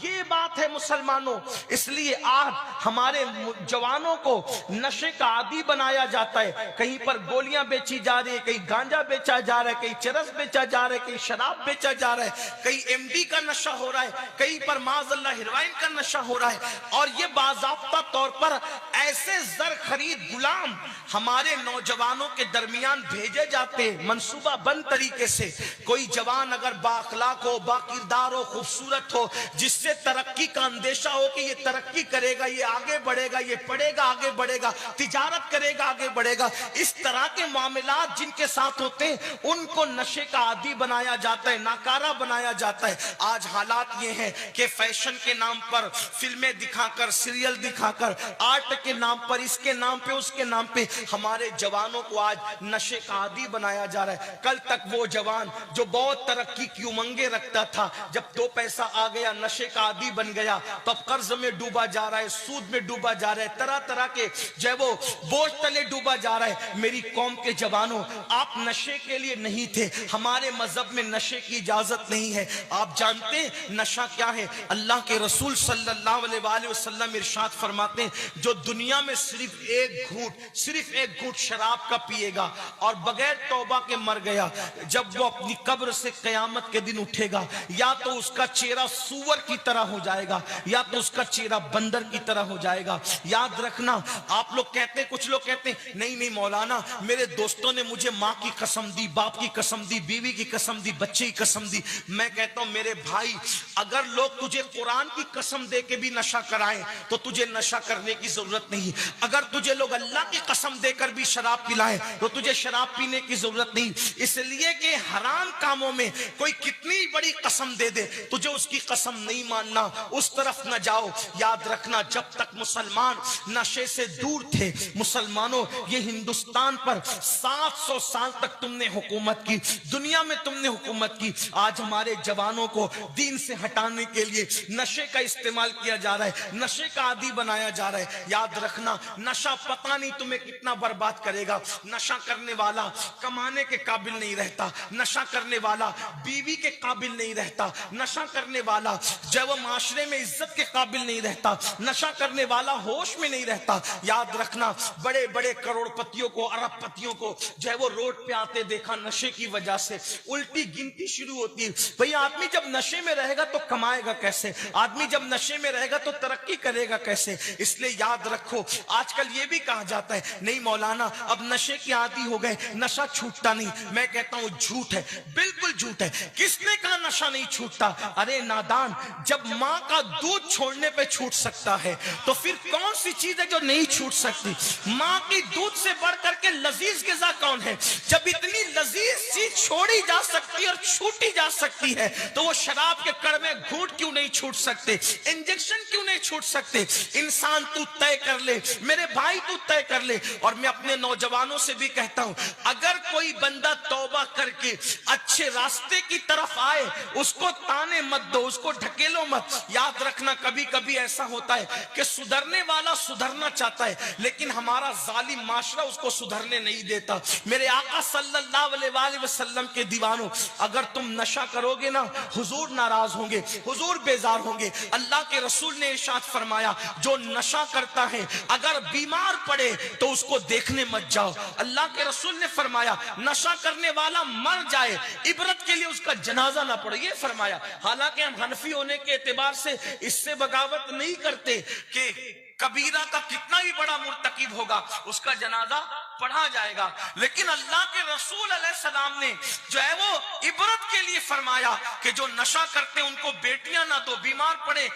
ये बात है मुसलमानों, इसलिए आज हमारे जवानों को नशे का आदी बनाया जाता है। कहीं पर गोलियां बेची जा रही है, कहीं गांजा बेचा जा रहा है, कहीं चरस बेचा जा रहा है, कहीं शराब बेचा जा रहा है, कहीं एमडी का नशा हो रहा है, कहीं पर माज़अल्लाह हेरोइन का नशा हो रहा है। और ये बाज़ाब्ता तौर पर ऐसे जर खरीद गुलाम हमारे नौजवानों के दरमियान भेजे जाते हैं मंसूबा बंद तरीके से। कोई जवान अगर बाअखलाक हो, बाकिरदार हो, खूबसूरत हो, जिससे तरक्की का अंदेशा हो कि ये तरक्की करेगा, ये आगे बढ़ेगा, ये पढ़ेगा आगे बढ़ेगा, तिजारत करेगा आगे बढ़ेगा, इस तरह के मामलात जिनके साथ होते हैं उनको नशे का आदी बनाया जाता है, नाकारा बनाया जाता है। आज हालात ये हैं कि फैशन के नाम पर फिल्में दिखाकर, सीरियल दिखाकर, आर्ट के नाम पर, इसके नाम पे, उसके नाम पे हमारे जवानों को आज नशे का आदी बनाया जा रहा है। कल तक वो जवान जो बहुत तरक्की की उमंगे रखता था, जब 2 पैसा आ गया नशे का आदी बन गया, तो अब कर्ज में डूबा जा रहा है, सूद में डूबा जा रहा है, तरह तरह के जो वो बोझ तले डूबा जा रहा है। मेरी कौम के जवानों, आप नशे के लिए नहीं थे, हमारे मजहब में नशे की इजाजत नहीं है। आप जानते हैं नशा क्या है? अल्लाह के रसूल सल्लल्लाहु अलैहि वसल्लम इरशाद फरमाते हैं, जो दुनिया में सिर्फ एक घूंट शराब का पिएगा और बगैर तौबा के मर गया, जब वो अपनी कब्र से कयामत के दिन उठेगा, या तो उसका चेहरा सूअर की तरह हो जाएगा, या तो उसका चेहरा बंदर की तरह हो जाएगा। याद रखना, आप लोग कहते हैं, कुछ लोग कहते हैं नहीं नहीं मौलाना, मेरे दोस्तों ने मुझे माँ की कसम दी, बाप की कसम दी, बीवी की कसम दी, बच्चे की कसम दी। मैं कहता हूं मेरे भाई, अगर लोग तुझे कुरान की कसम दे के भी नशा कराएं तो तुझे नशा करने की जरूरत नहीं। अगर तुझे लोग अल्लाह की कसम देकर भी शराब पिलाएं तो तुझे शराब पीने की जरूरत नहीं। इसलिए कि हराम कामों में कोई कितनी बड़ी कसम दे दे, तुझे उसकी कसम नहीं मानना, उस तरफ न जाओ। याद रखना, जब तक मुसलमान नशे से दूर थे, मुसलमानों, ये हिंदुस्तान पर 700 साल तक तुमने हुकूमत की, दुनिया में तुमने हुकूमत की। आज हमारे जवानों को दीन से हटाने के लिए नशे का इस्तेमाल किया जा रहा है, नशे का आदी बनाया जा रहा है। याद रखना, नशा पता नहीं तुम्हें कितना बर्बाद करेगा। नशा करने वाला कमाने के काबिल नहीं रहता, नशा करने वाला बीवी के काबिल नहीं रहता, नशा करने वाला जब माशरे में इज्जत के काबिल नहीं रहता, नशा करने वाला होश में नहीं रहता। याद रखना, बड़े बड़े करोड़पतियों को, अरबपतियों को जो है वो रोड पे आते देखा, नशे की वजह से उल्टी गिनती शुरू होती है। भाई आदमी जब नशे में रहेगा तो कमाएगा कैसे? आदमी जब नशे में रहेगा तो तरक्की करेगा कैसे? इसलिए याद रखो, आजकल ये भी कहा जाता है नहीं मौलाना अब नशे की आदी हो गए, नशा छूटता नहीं। मैं कहता हूं झूठ है, बिल्कुल झूठ है। किसने कहा नशा नहीं छूटता? अरे नादान, जब माँ का दूध छोड़ने पे छूट सकता है तो फिर कौन सी चीज है जो नहीं छूट सकती? माँ की दूध से बढ़ करके लजीज ग़िज़ा कौन है? जब इतनी लजीज चीज छोड़ी जा सकती है और छूटी जा सकती है तो वो शराब के कड़वे घूंट क्यों नहीं छूट सकते? इंजेक्शन क्यों नहीं छूट सकते? इंसान तू तय कर ले, मेरे भाई तू तय कर ले। और मैं अपने नौजवानों से भी कहता हूं, अगर कोई बंदा तौबा करके अच्छे रास्ते की तरफ आए, उसको ताने मत दो, उसको ढकेलो मत। याद रखना, कभी कभी ऐसा होता है कि सुधरने वाला सुधरना चाहता है लेकिन हमारा जालिम माशरा उसको सुधरने नहीं देता। मेरे आका सल्लल्लाहु अलैहि वसल्लम के दीवानों, अगर तुम नशा करोगे ना, हुजूर नाराज होंगे, हुजूर बेजार होंगे। अल्लाह के रसूल ने इरशाद फरमाया, जो नशा करता है अगर बीमार पड़े तो उसको देखने मत जाओ। अल्लाह के रसूल ने फरमाया, नशा करने वाला मर जाए, इबरत के लिए उसका जनाजा ना पड़े, ये फरमाया। हालांकि हम हनफी होने के एतबार से इससे बगावत नहीं करते कि कबीरा का कितना भी बड़ा मुर्तकिब होगा उसका जनाजा पढ़ा जाएगा। लेकिन अल्लाह के रसूल अलैहिस्सलाम ने जो है वो इबरत के लिए फरमाया कि जो नशा करते उनको बेटियां ना दो, बीमार पड़े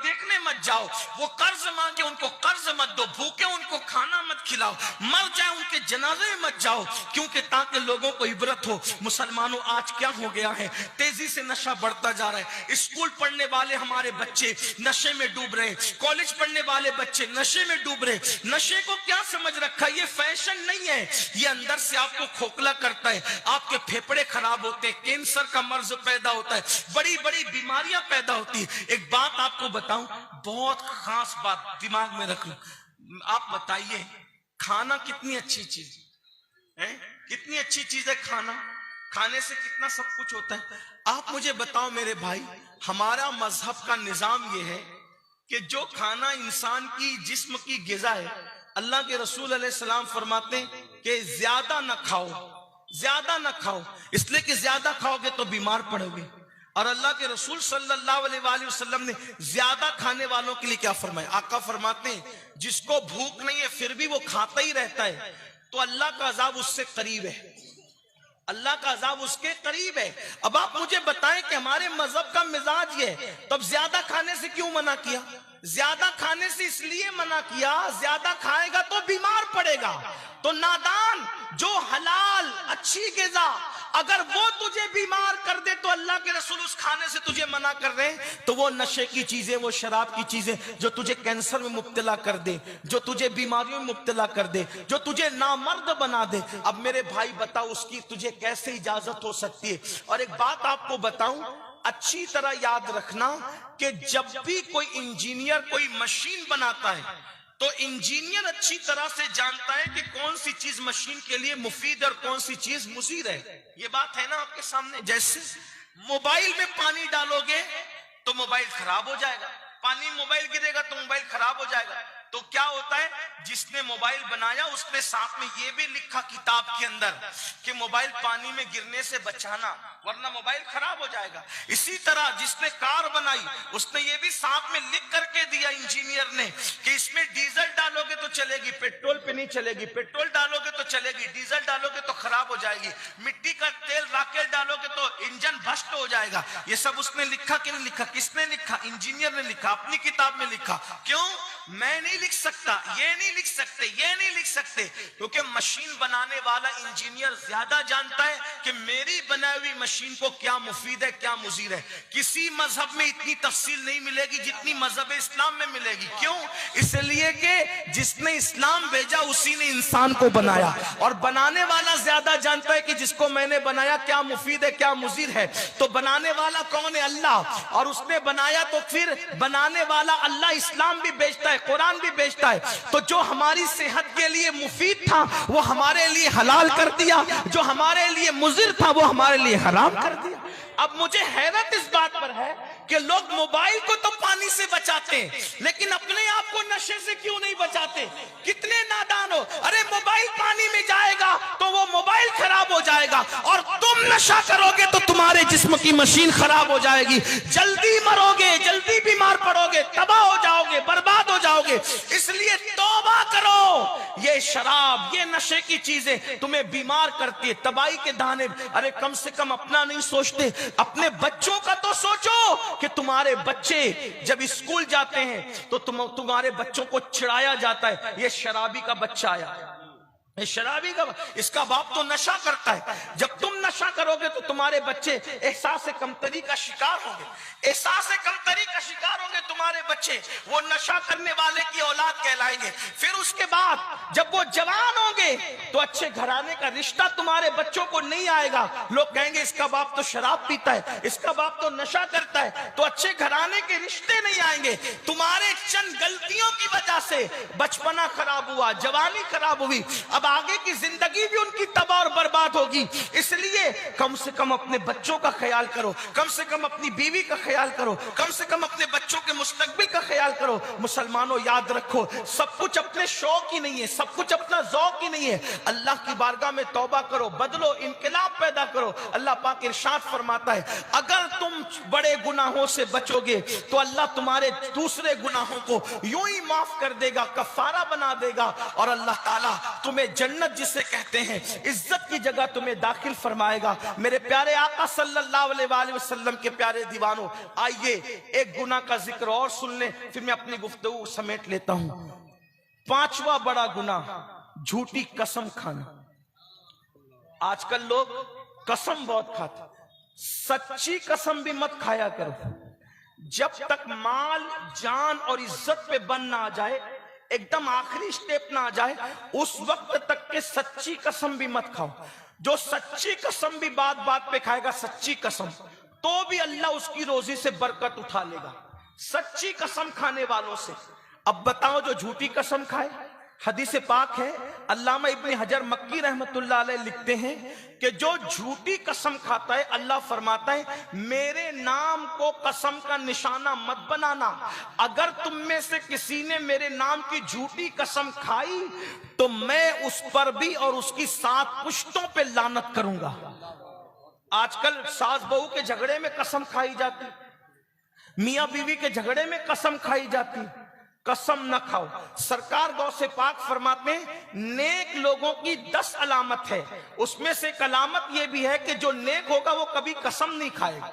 देखने मत जाओ, वो कर्ज मांगे उनको कर्ज मत दो, भूखे उनको खाना मत खिलाओ, मर जाए उनके जनाजे में मत जाओ, क्योंकि ताकि लोगों को इबरत हो। मुसलमानों आज क्या हो गया है, तेजी से नशा बढ़ता जा रहा है। स्कूल पढ़ने वाले हमारे बच्चे नशे में डूब रहे, कॉलेज पढ़ने वाले बच्चे नशे में डूब रहे। नशे को क्या समझ रखा है, ये फैशन नहीं है, ये अंदर से आपको खोखला करता है, आपके फेफड़े खराब होते हैं, कैंसर का मर्ज पैदा होता है, बड़ी बड़ी बीमारियां पैदा होती है। एक बात आपको बताऊं, बहुत खास बात दिमाग में रख लो। आप बताइए खाना कितनी अच्छी चीज है, कितनी अच्छी चीज है खाना, खाने से कितना सब कुछ होता है। आप मुझे बताओ मेरे भाई, हमारा मजहब का निजाम यह है कि जो खाना इंसान की जिस्म की गिज़ा है, अल्लाह के रसूल अलैहिस्सलाम फरमाते हैं कि ज्यादा ना खाओ, ज्यादा ना खाओ, इसलिए कि ज्यादा खाओगे तो बीमार पड़ोगे। और अल्लाह के रसूल सल्लल्लाहु अलैहि वसल्लम ने ज्यादा खाने वालों के लिए क्या फरमाया, आका फरमाते हैं जिसको भूख नहीं है फिर भी वो खाता ही रहता है तो अल्लाह का अजाब उससे करीब है, अल्लाह का अजाब उसके करीब है। अब आप मुझे बताएं कि हमारे मजहब का मिजाज ये है, तब ज्यादा खाने से क्यों मना किया? ज्यादा खाने से इसलिए मना किया, ज्यादा खाएगा तो बीमार पड़ेगा। तो नादान, जो हलाल अच्छी ग़िज़ा अगर वो तुझे बीमार कर दे तो अल्लाह के रसूल उस खाने से तुझे मना कर रहे हैं। तो वो नशे की चीजें, वो शराब की चीजें जो तुझे कैंसर में मुब्तला कर दे, जो तुझे बीमारियों में मुब्तला कर दे, जो तुझे नामर्द बना दे, अब मेरे भाई बताओ उसकी तुझे कैसे इजाजत हो सकती है? और एक बात आपको बताऊं, अच्छी तरह याद रखना कि जब भी कोई इंजीनियर कोई मशीन बनाता है तो इंजीनियर अच्छी तरह से जानता है कि कौन सी चीज मशीन के लिए मुफीद और कौन सी चीज मुसीर है। ये बात है ना आपके सामने। जैसे मोबाइल में पानी डालोगे तो मोबाइल खराब हो जाएगा, पानी मोबाइल गिरेगा तो मोबाइल खराब हो जाएगा। तो क्या होता है, जिसने मोबाइल बनाया उसने साथ में ये भी लिखा किताब के अंदर कि मोबाइल पानी में गिरने से बचाना वरना मोबाइल खराब हो जाएगा। इसी तरह जिसने कार बनाई उसने ये भी साथ में लिख करके दिया इंजीनियर ने कि इसमें डीजल डालोगे तो चलेगी, पेट्रोल पे नहीं चलेगी, पेट्रोल डालोगे तो चलेगी, डीजल डालोगे तो खराब हो जाएगी, मिट्टी का तेल राकेल डालोगे तो इंजन भ्रष्ट हो जाएगा। ये सब उसने लिखा कि नहीं लिखा? किसने लिखा? इंजीनियर ने लिखा, अपनी किताब में लिखा। क्यों? मैं नहीं लिख सकता, ये नहीं लिख सकते, ये नहीं लिख सकते, क्योंकि मशीन बनाने वाला इंजीनियर ज्यादा जानता है कि मेरी बनाई हुई मशीन को क्या मुफीद है, क्या मुजीर है। किसी मजहब में इतनी तफसील नहीं मिलेगी जितनी मजहब इस्लाम में मिलेगी। क्यों? इसलिए कि जिसने इस्लाम भेजा उसी ने इंसान को बनाया, और बनाने वाला ज्यादा जानता है कि जिसको मैंने बनाया क्या मुफीद है, क्या मुजीर है। तो बनाने वाला कौन है? अल्लाह। और उसने बनाया तो फिर बनाने वाला अल्लाह इस्लाम भी बेचता है, कुरान भी बेचता है। तो जो हमारी सेहत के लिए मुफीद था वो हमारे लिए हलाल कर दिया, जो हमारे लिए मुजिर था वो हमारे लिए हराम कर दिया। अब मुझे हैरत इस बात पर है कि लोग मोबाइल को तो पानी से बचाते हैं लेकिन अपने आप को नशे से क्यों नहीं बचाते? कितने नादान हो। अरे मोबाइल पानी में जाएगा तो वो मोबाइल खराब हो जाएगा, और तुम नशा करोगे तो तुम्हारे जिस्म की मशीन खराब हो जाएगी, जल्दी मरोगे, जल्दी बीमार पड़ोगे, तबाह हो जाओगे, बर्बाद हो जाओगे। इसलिए तौबा करो। ये शराब, ये नशे की चीजें तुम्हें बीमार करती है, तबाही के दाने। अरे कम से कम अपना नहीं सोचते, अपने बच्चों का तो सोचो कि तुम्हारे बच्चे जब स्कूल जाते हैं तो तुम्हारे बच्चों को चिढ़ाया जाता है, ये शराबी का बच्चा आया, ये शराबी का, इसका बाप तो नशा करता है। जब तुम नशा करोगे तो तुम्हारे बच्चे एहसास कमतरी का शिकार होंगे, एहसास कमतरी का शिकार होंगे तुम्हारे बच्चे, वो नशा करने वाले की औलाद कहलाएंगे। फिर उसके बाद जब वो जवान होंगे तो अच्छे घराने का रिश्ता तुम्हारे बच्चों को नहीं आएगा। लोग कहेंगे इसका बाप तो शराब पीता है, इसका बाप तो नशा करता है, तो अच्छे घराने के रिश्ते नहीं आएंगे। तुम्हारे चंद गलतियों की वजह से बचपना खराब हुआ, जवानी खराब हुई। अब अब आगे की जिंदगी भी उनकी तबाह और बर्बाद होगी। इसलिए कम से कम अपने बच्चों का ख्याल करो, कम से कम अपनी बीवी का ख्याल करो, कम से कम अपने बच्चों के मुस्तकबिल का ख्याल करो। मुसलमानों याद रखो, सब कुछ अपने शौक ही नहीं है, सब कुछ अपना ज़ौक ही नहीं है। अल्लाह की बारगाह में तौबा करो, बदलो, इनकलाब पैदा करो। अल्लाह पाक इरशाद फरमाता है, अगर तुम बड़े गुनाहों से बचोगे तो अल्लाह तुम्हारे दूसरे गुनाहों को यूं ही माफ कर देगा, कफारा बना देगा, और अल्लाह ताला तुम्हें जन्नत जिसे कहते हैं इज्जत की जगह तुम्हें दाखिल फरमाएगा। मेरे प्यारे आका सल्लल्लाहु अलैहि वसल्लम के प्यारे दीवानों, आइए एक गुनाह का जिक्र और सुन लें, फिर मैं अपनी गुफ्तगू समेट लेता हूं। पांचवा बड़ा गुनाह, झूठी कसम खाना। आजकल लोग कसम बहुत खाते, सच्ची कसम भी मत खाया करो। जब तक माल, जान और इज्जत पे बन ना आ जाए, एकदम आखिरी स्टेप ना आ जाए, उस वक्त तक के सच्ची कसम भी मत खाओ। जो सच्ची कसम भी बात बात पे खाएगा, सच्ची कसम, तो भी अल्लाह उसकी रोजी से बरकत उठा लेगा, सच्ची कसम खाने वालों से। अब बताओ जो झूठी कसम खाए, हदीस पाक है, अल्लामा इब्न हजर मक्की रहमतुल्लाह अलैह लिखते हैं कि जो झूठी कसम खाता है, अल्लाह फरमाता है मेरे नाम को कसम का निशाना मत बनाना। अगर तुम में से किसी ने मेरे नाम की झूठी कसम खाई तो मैं उस पर भी और उसकी 7 पुश्तों पे लानत करूंगा। आजकल सास बहू के झगड़े में कसम खाई जाती, मियां बीवी के झगड़े में कसम खाई जाती। कसम न खाओ। सरकार गौ से पाक फरमाते हैं नेक लोगों की 10 अलामत है, उसमें से एक अलामत यह भी है कि जो नेक होगा वो कभी कसम नहीं खाएगा।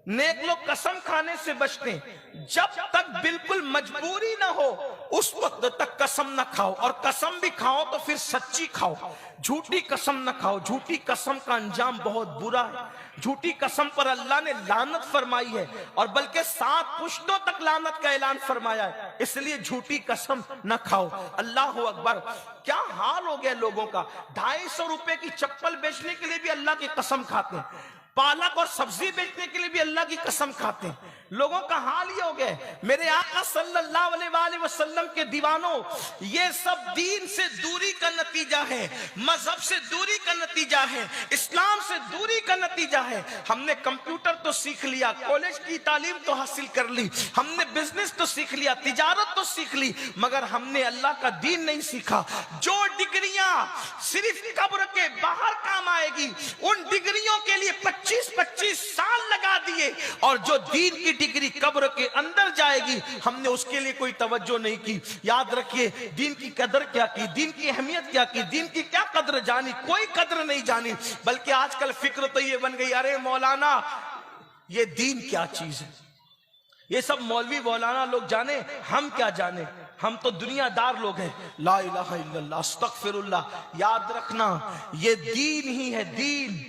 नेक लोग कसम खाने से बचते हैं। जब तक बिल्कुल मजबूरी ना हो उस वक्त तक कसम ना खाओ, और कसम भी खाओ तो फिर सच्ची खाओ, झूठी कसम ना खाओ। झूठी कसम का अंजाम बहुत बुरा है। झूठी कसम पर अल्लाह ने लानत फरमाई है, और बल्कि 7 पुश्तों तक लानत का ऐलान फरमाया है। इसलिए झूठी कसम न खाओ। अल्लाह अकबर, क्या हाल हो गया लोगों का। 250 रुपए की चप्पल बेचने के लिए भी अल्लाह की कसम खाते हैं, पालक और सब्जी बेचने के लिए भी अल्लाह की कसम खाते हैं। लोगों का हाल ये हो गया। मेरे आका सल्लल्लाहु अलैहि वसल्लम के दीवानों, ये सब दीन से दूरी का नतीजा है, मजहब से दूरी का नतीजा है, इस्लाम से दूरी का नतीजा है। हमने कंप्यूटर तो सीख लिया, कॉलेज की तालीम तो हासिल कर ली, हमने बिजनेस तो सीख लिया, तिजारत तो सीख ली, मगर हमने अल्लाह का दीन नहीं सीखा। जो डिग्रियां सिर्फ कब्र के बाहर काम आएगी, उन डिग्रियों के लिए 25-25 साल लगा दिए, और जो दीन की डिग्री कब्र के अंदर जाएगी, हमने उसके लिए कोई तवज्जो नहीं की। याद रखिए, दीन की कदर क्या की, दीन की अहमियत क्या की, दीन की क्या कदर जानी, कोई कदर नहीं जानी। बल्कि आजकल फिक्र तो ये बन गई, अरे मौलाना ये दीन क्या चीज है, ये सब मौलवी मौलाना लोग जाने, हम क्या जाने, हम तो दुनियादार लोग हैं। ला इलाहा इल्लल्लाह, अस्तगफिरुल्लाह। याद रखना, ये दीन ही है, दीन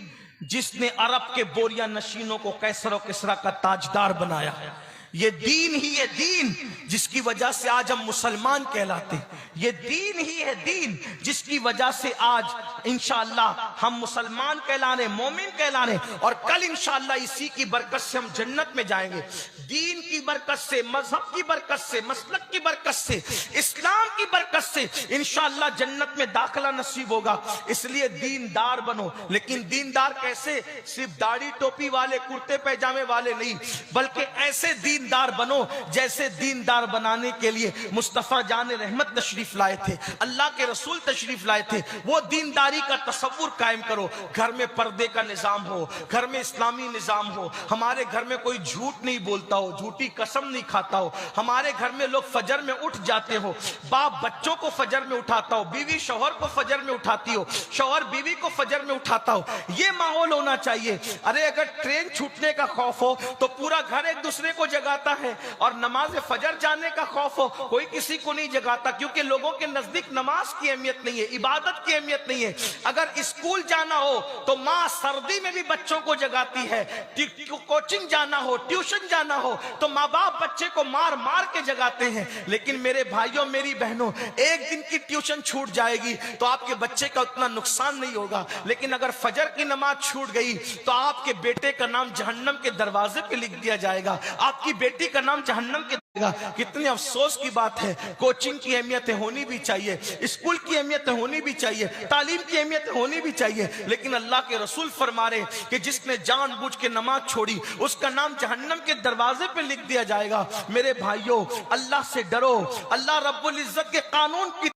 जिसने अरब के बोरिया नशीनों को कैसर और किसरा का ताजदार बनाया है। ये दीन ही है दीन जिसकी वजह से आज हम मुसलमान कहलाते हैं। ये दीन ही है दीन जिसकी वजह से आज इंशाअल्लाह हम मुसलमान कहलाने, मोमिन कहलाने, और कल इंशाअल्लाह इसी की बरकत से हम जन्नत में जाएंगे। दीन की बरकत से, मजहब की बरकत से, मसलक की बरकत से, इस्लाम की बरकत से इंशाअल्लाह जन्नत में दाखिला नसीब होगा। इसलिए दीनदार बनो। लेकिन दीनदार कैसे? सिर्फ दाढ़ी टोपी वाले, कुर्ते पैजामे वाले नहीं, बल्कि ऐसे दीनदार बनो जैसे दीनदार बनाने के लिए मुस्तफा जान रहमत तशरीफ लाए थे, अल्लाह के रसूल तशरीफ लाए थे। वो दीनदारी का तसव्वुर कायम करो। घर में पर्दे का निजाम हो, घर में इस्लामी निजाम हो, हमारे घर में कोई झूठ नहीं बोलता हो, झूठी कसम नहीं खाता हो, हमारे घर में लोग फजर में उठ जाते हो, बाप बच्चों को फजर में उठाता हो, बीवी शौहर को फजर में उठाती हो, शौहर बीवी को फजर में उठाता हो। ये माहौल होना चाहिए। अरे अगर ट्रेन छूटने का खौफ हो तो पूरा घर एक दूसरे को जगाता है, और नमाज फजर जाने का खौफ हो कोई किसी को नहीं जगाता, क्योंकि लोगों के नजदीक नमाज की अहमियत नहीं है, इबादत की अहमियत नहीं है। अगर स्कूल जाना हो तो माँ सर्दी में भी बच्चों को जगाती है, कोचिंग जाना हो, ट्यूशन जाना हो तो माँ बाप बच्चे को मार मार के जगाते हैं। लेकिन मेरे भाइयों मेरी बहनों, एक दिन की ट्यूशन छूट जाएगी तो आपके बच्चे का उतना नुकसान नहीं होगा, लेकिन अगर फजर की नमाज छूट गई तो आपके बेटे का नाम जहन्नम के दरवाजे पे लिख दिया जाएगा, आपकी बेटी का नाम जहन्नम के देगा। कितनी अफसोस की बात है। कोचिंग की अहमियत होनी भी चाहिए, स्कूल की अहमियत होनी भी चाहिए, तालीम की अहमियत होनी भी चाहिए, लेकिन अल्लाह के रसूल फरमा रहे कि जिसने जानबूझ के नमाज छोड़ी उसका नाम जहन्नम के दरवाजे पे लिख दिया जाएगा। मेरे भाइयों, अल्लाह से डरो। अल्लाह रब्बुल इज्जत के कानून की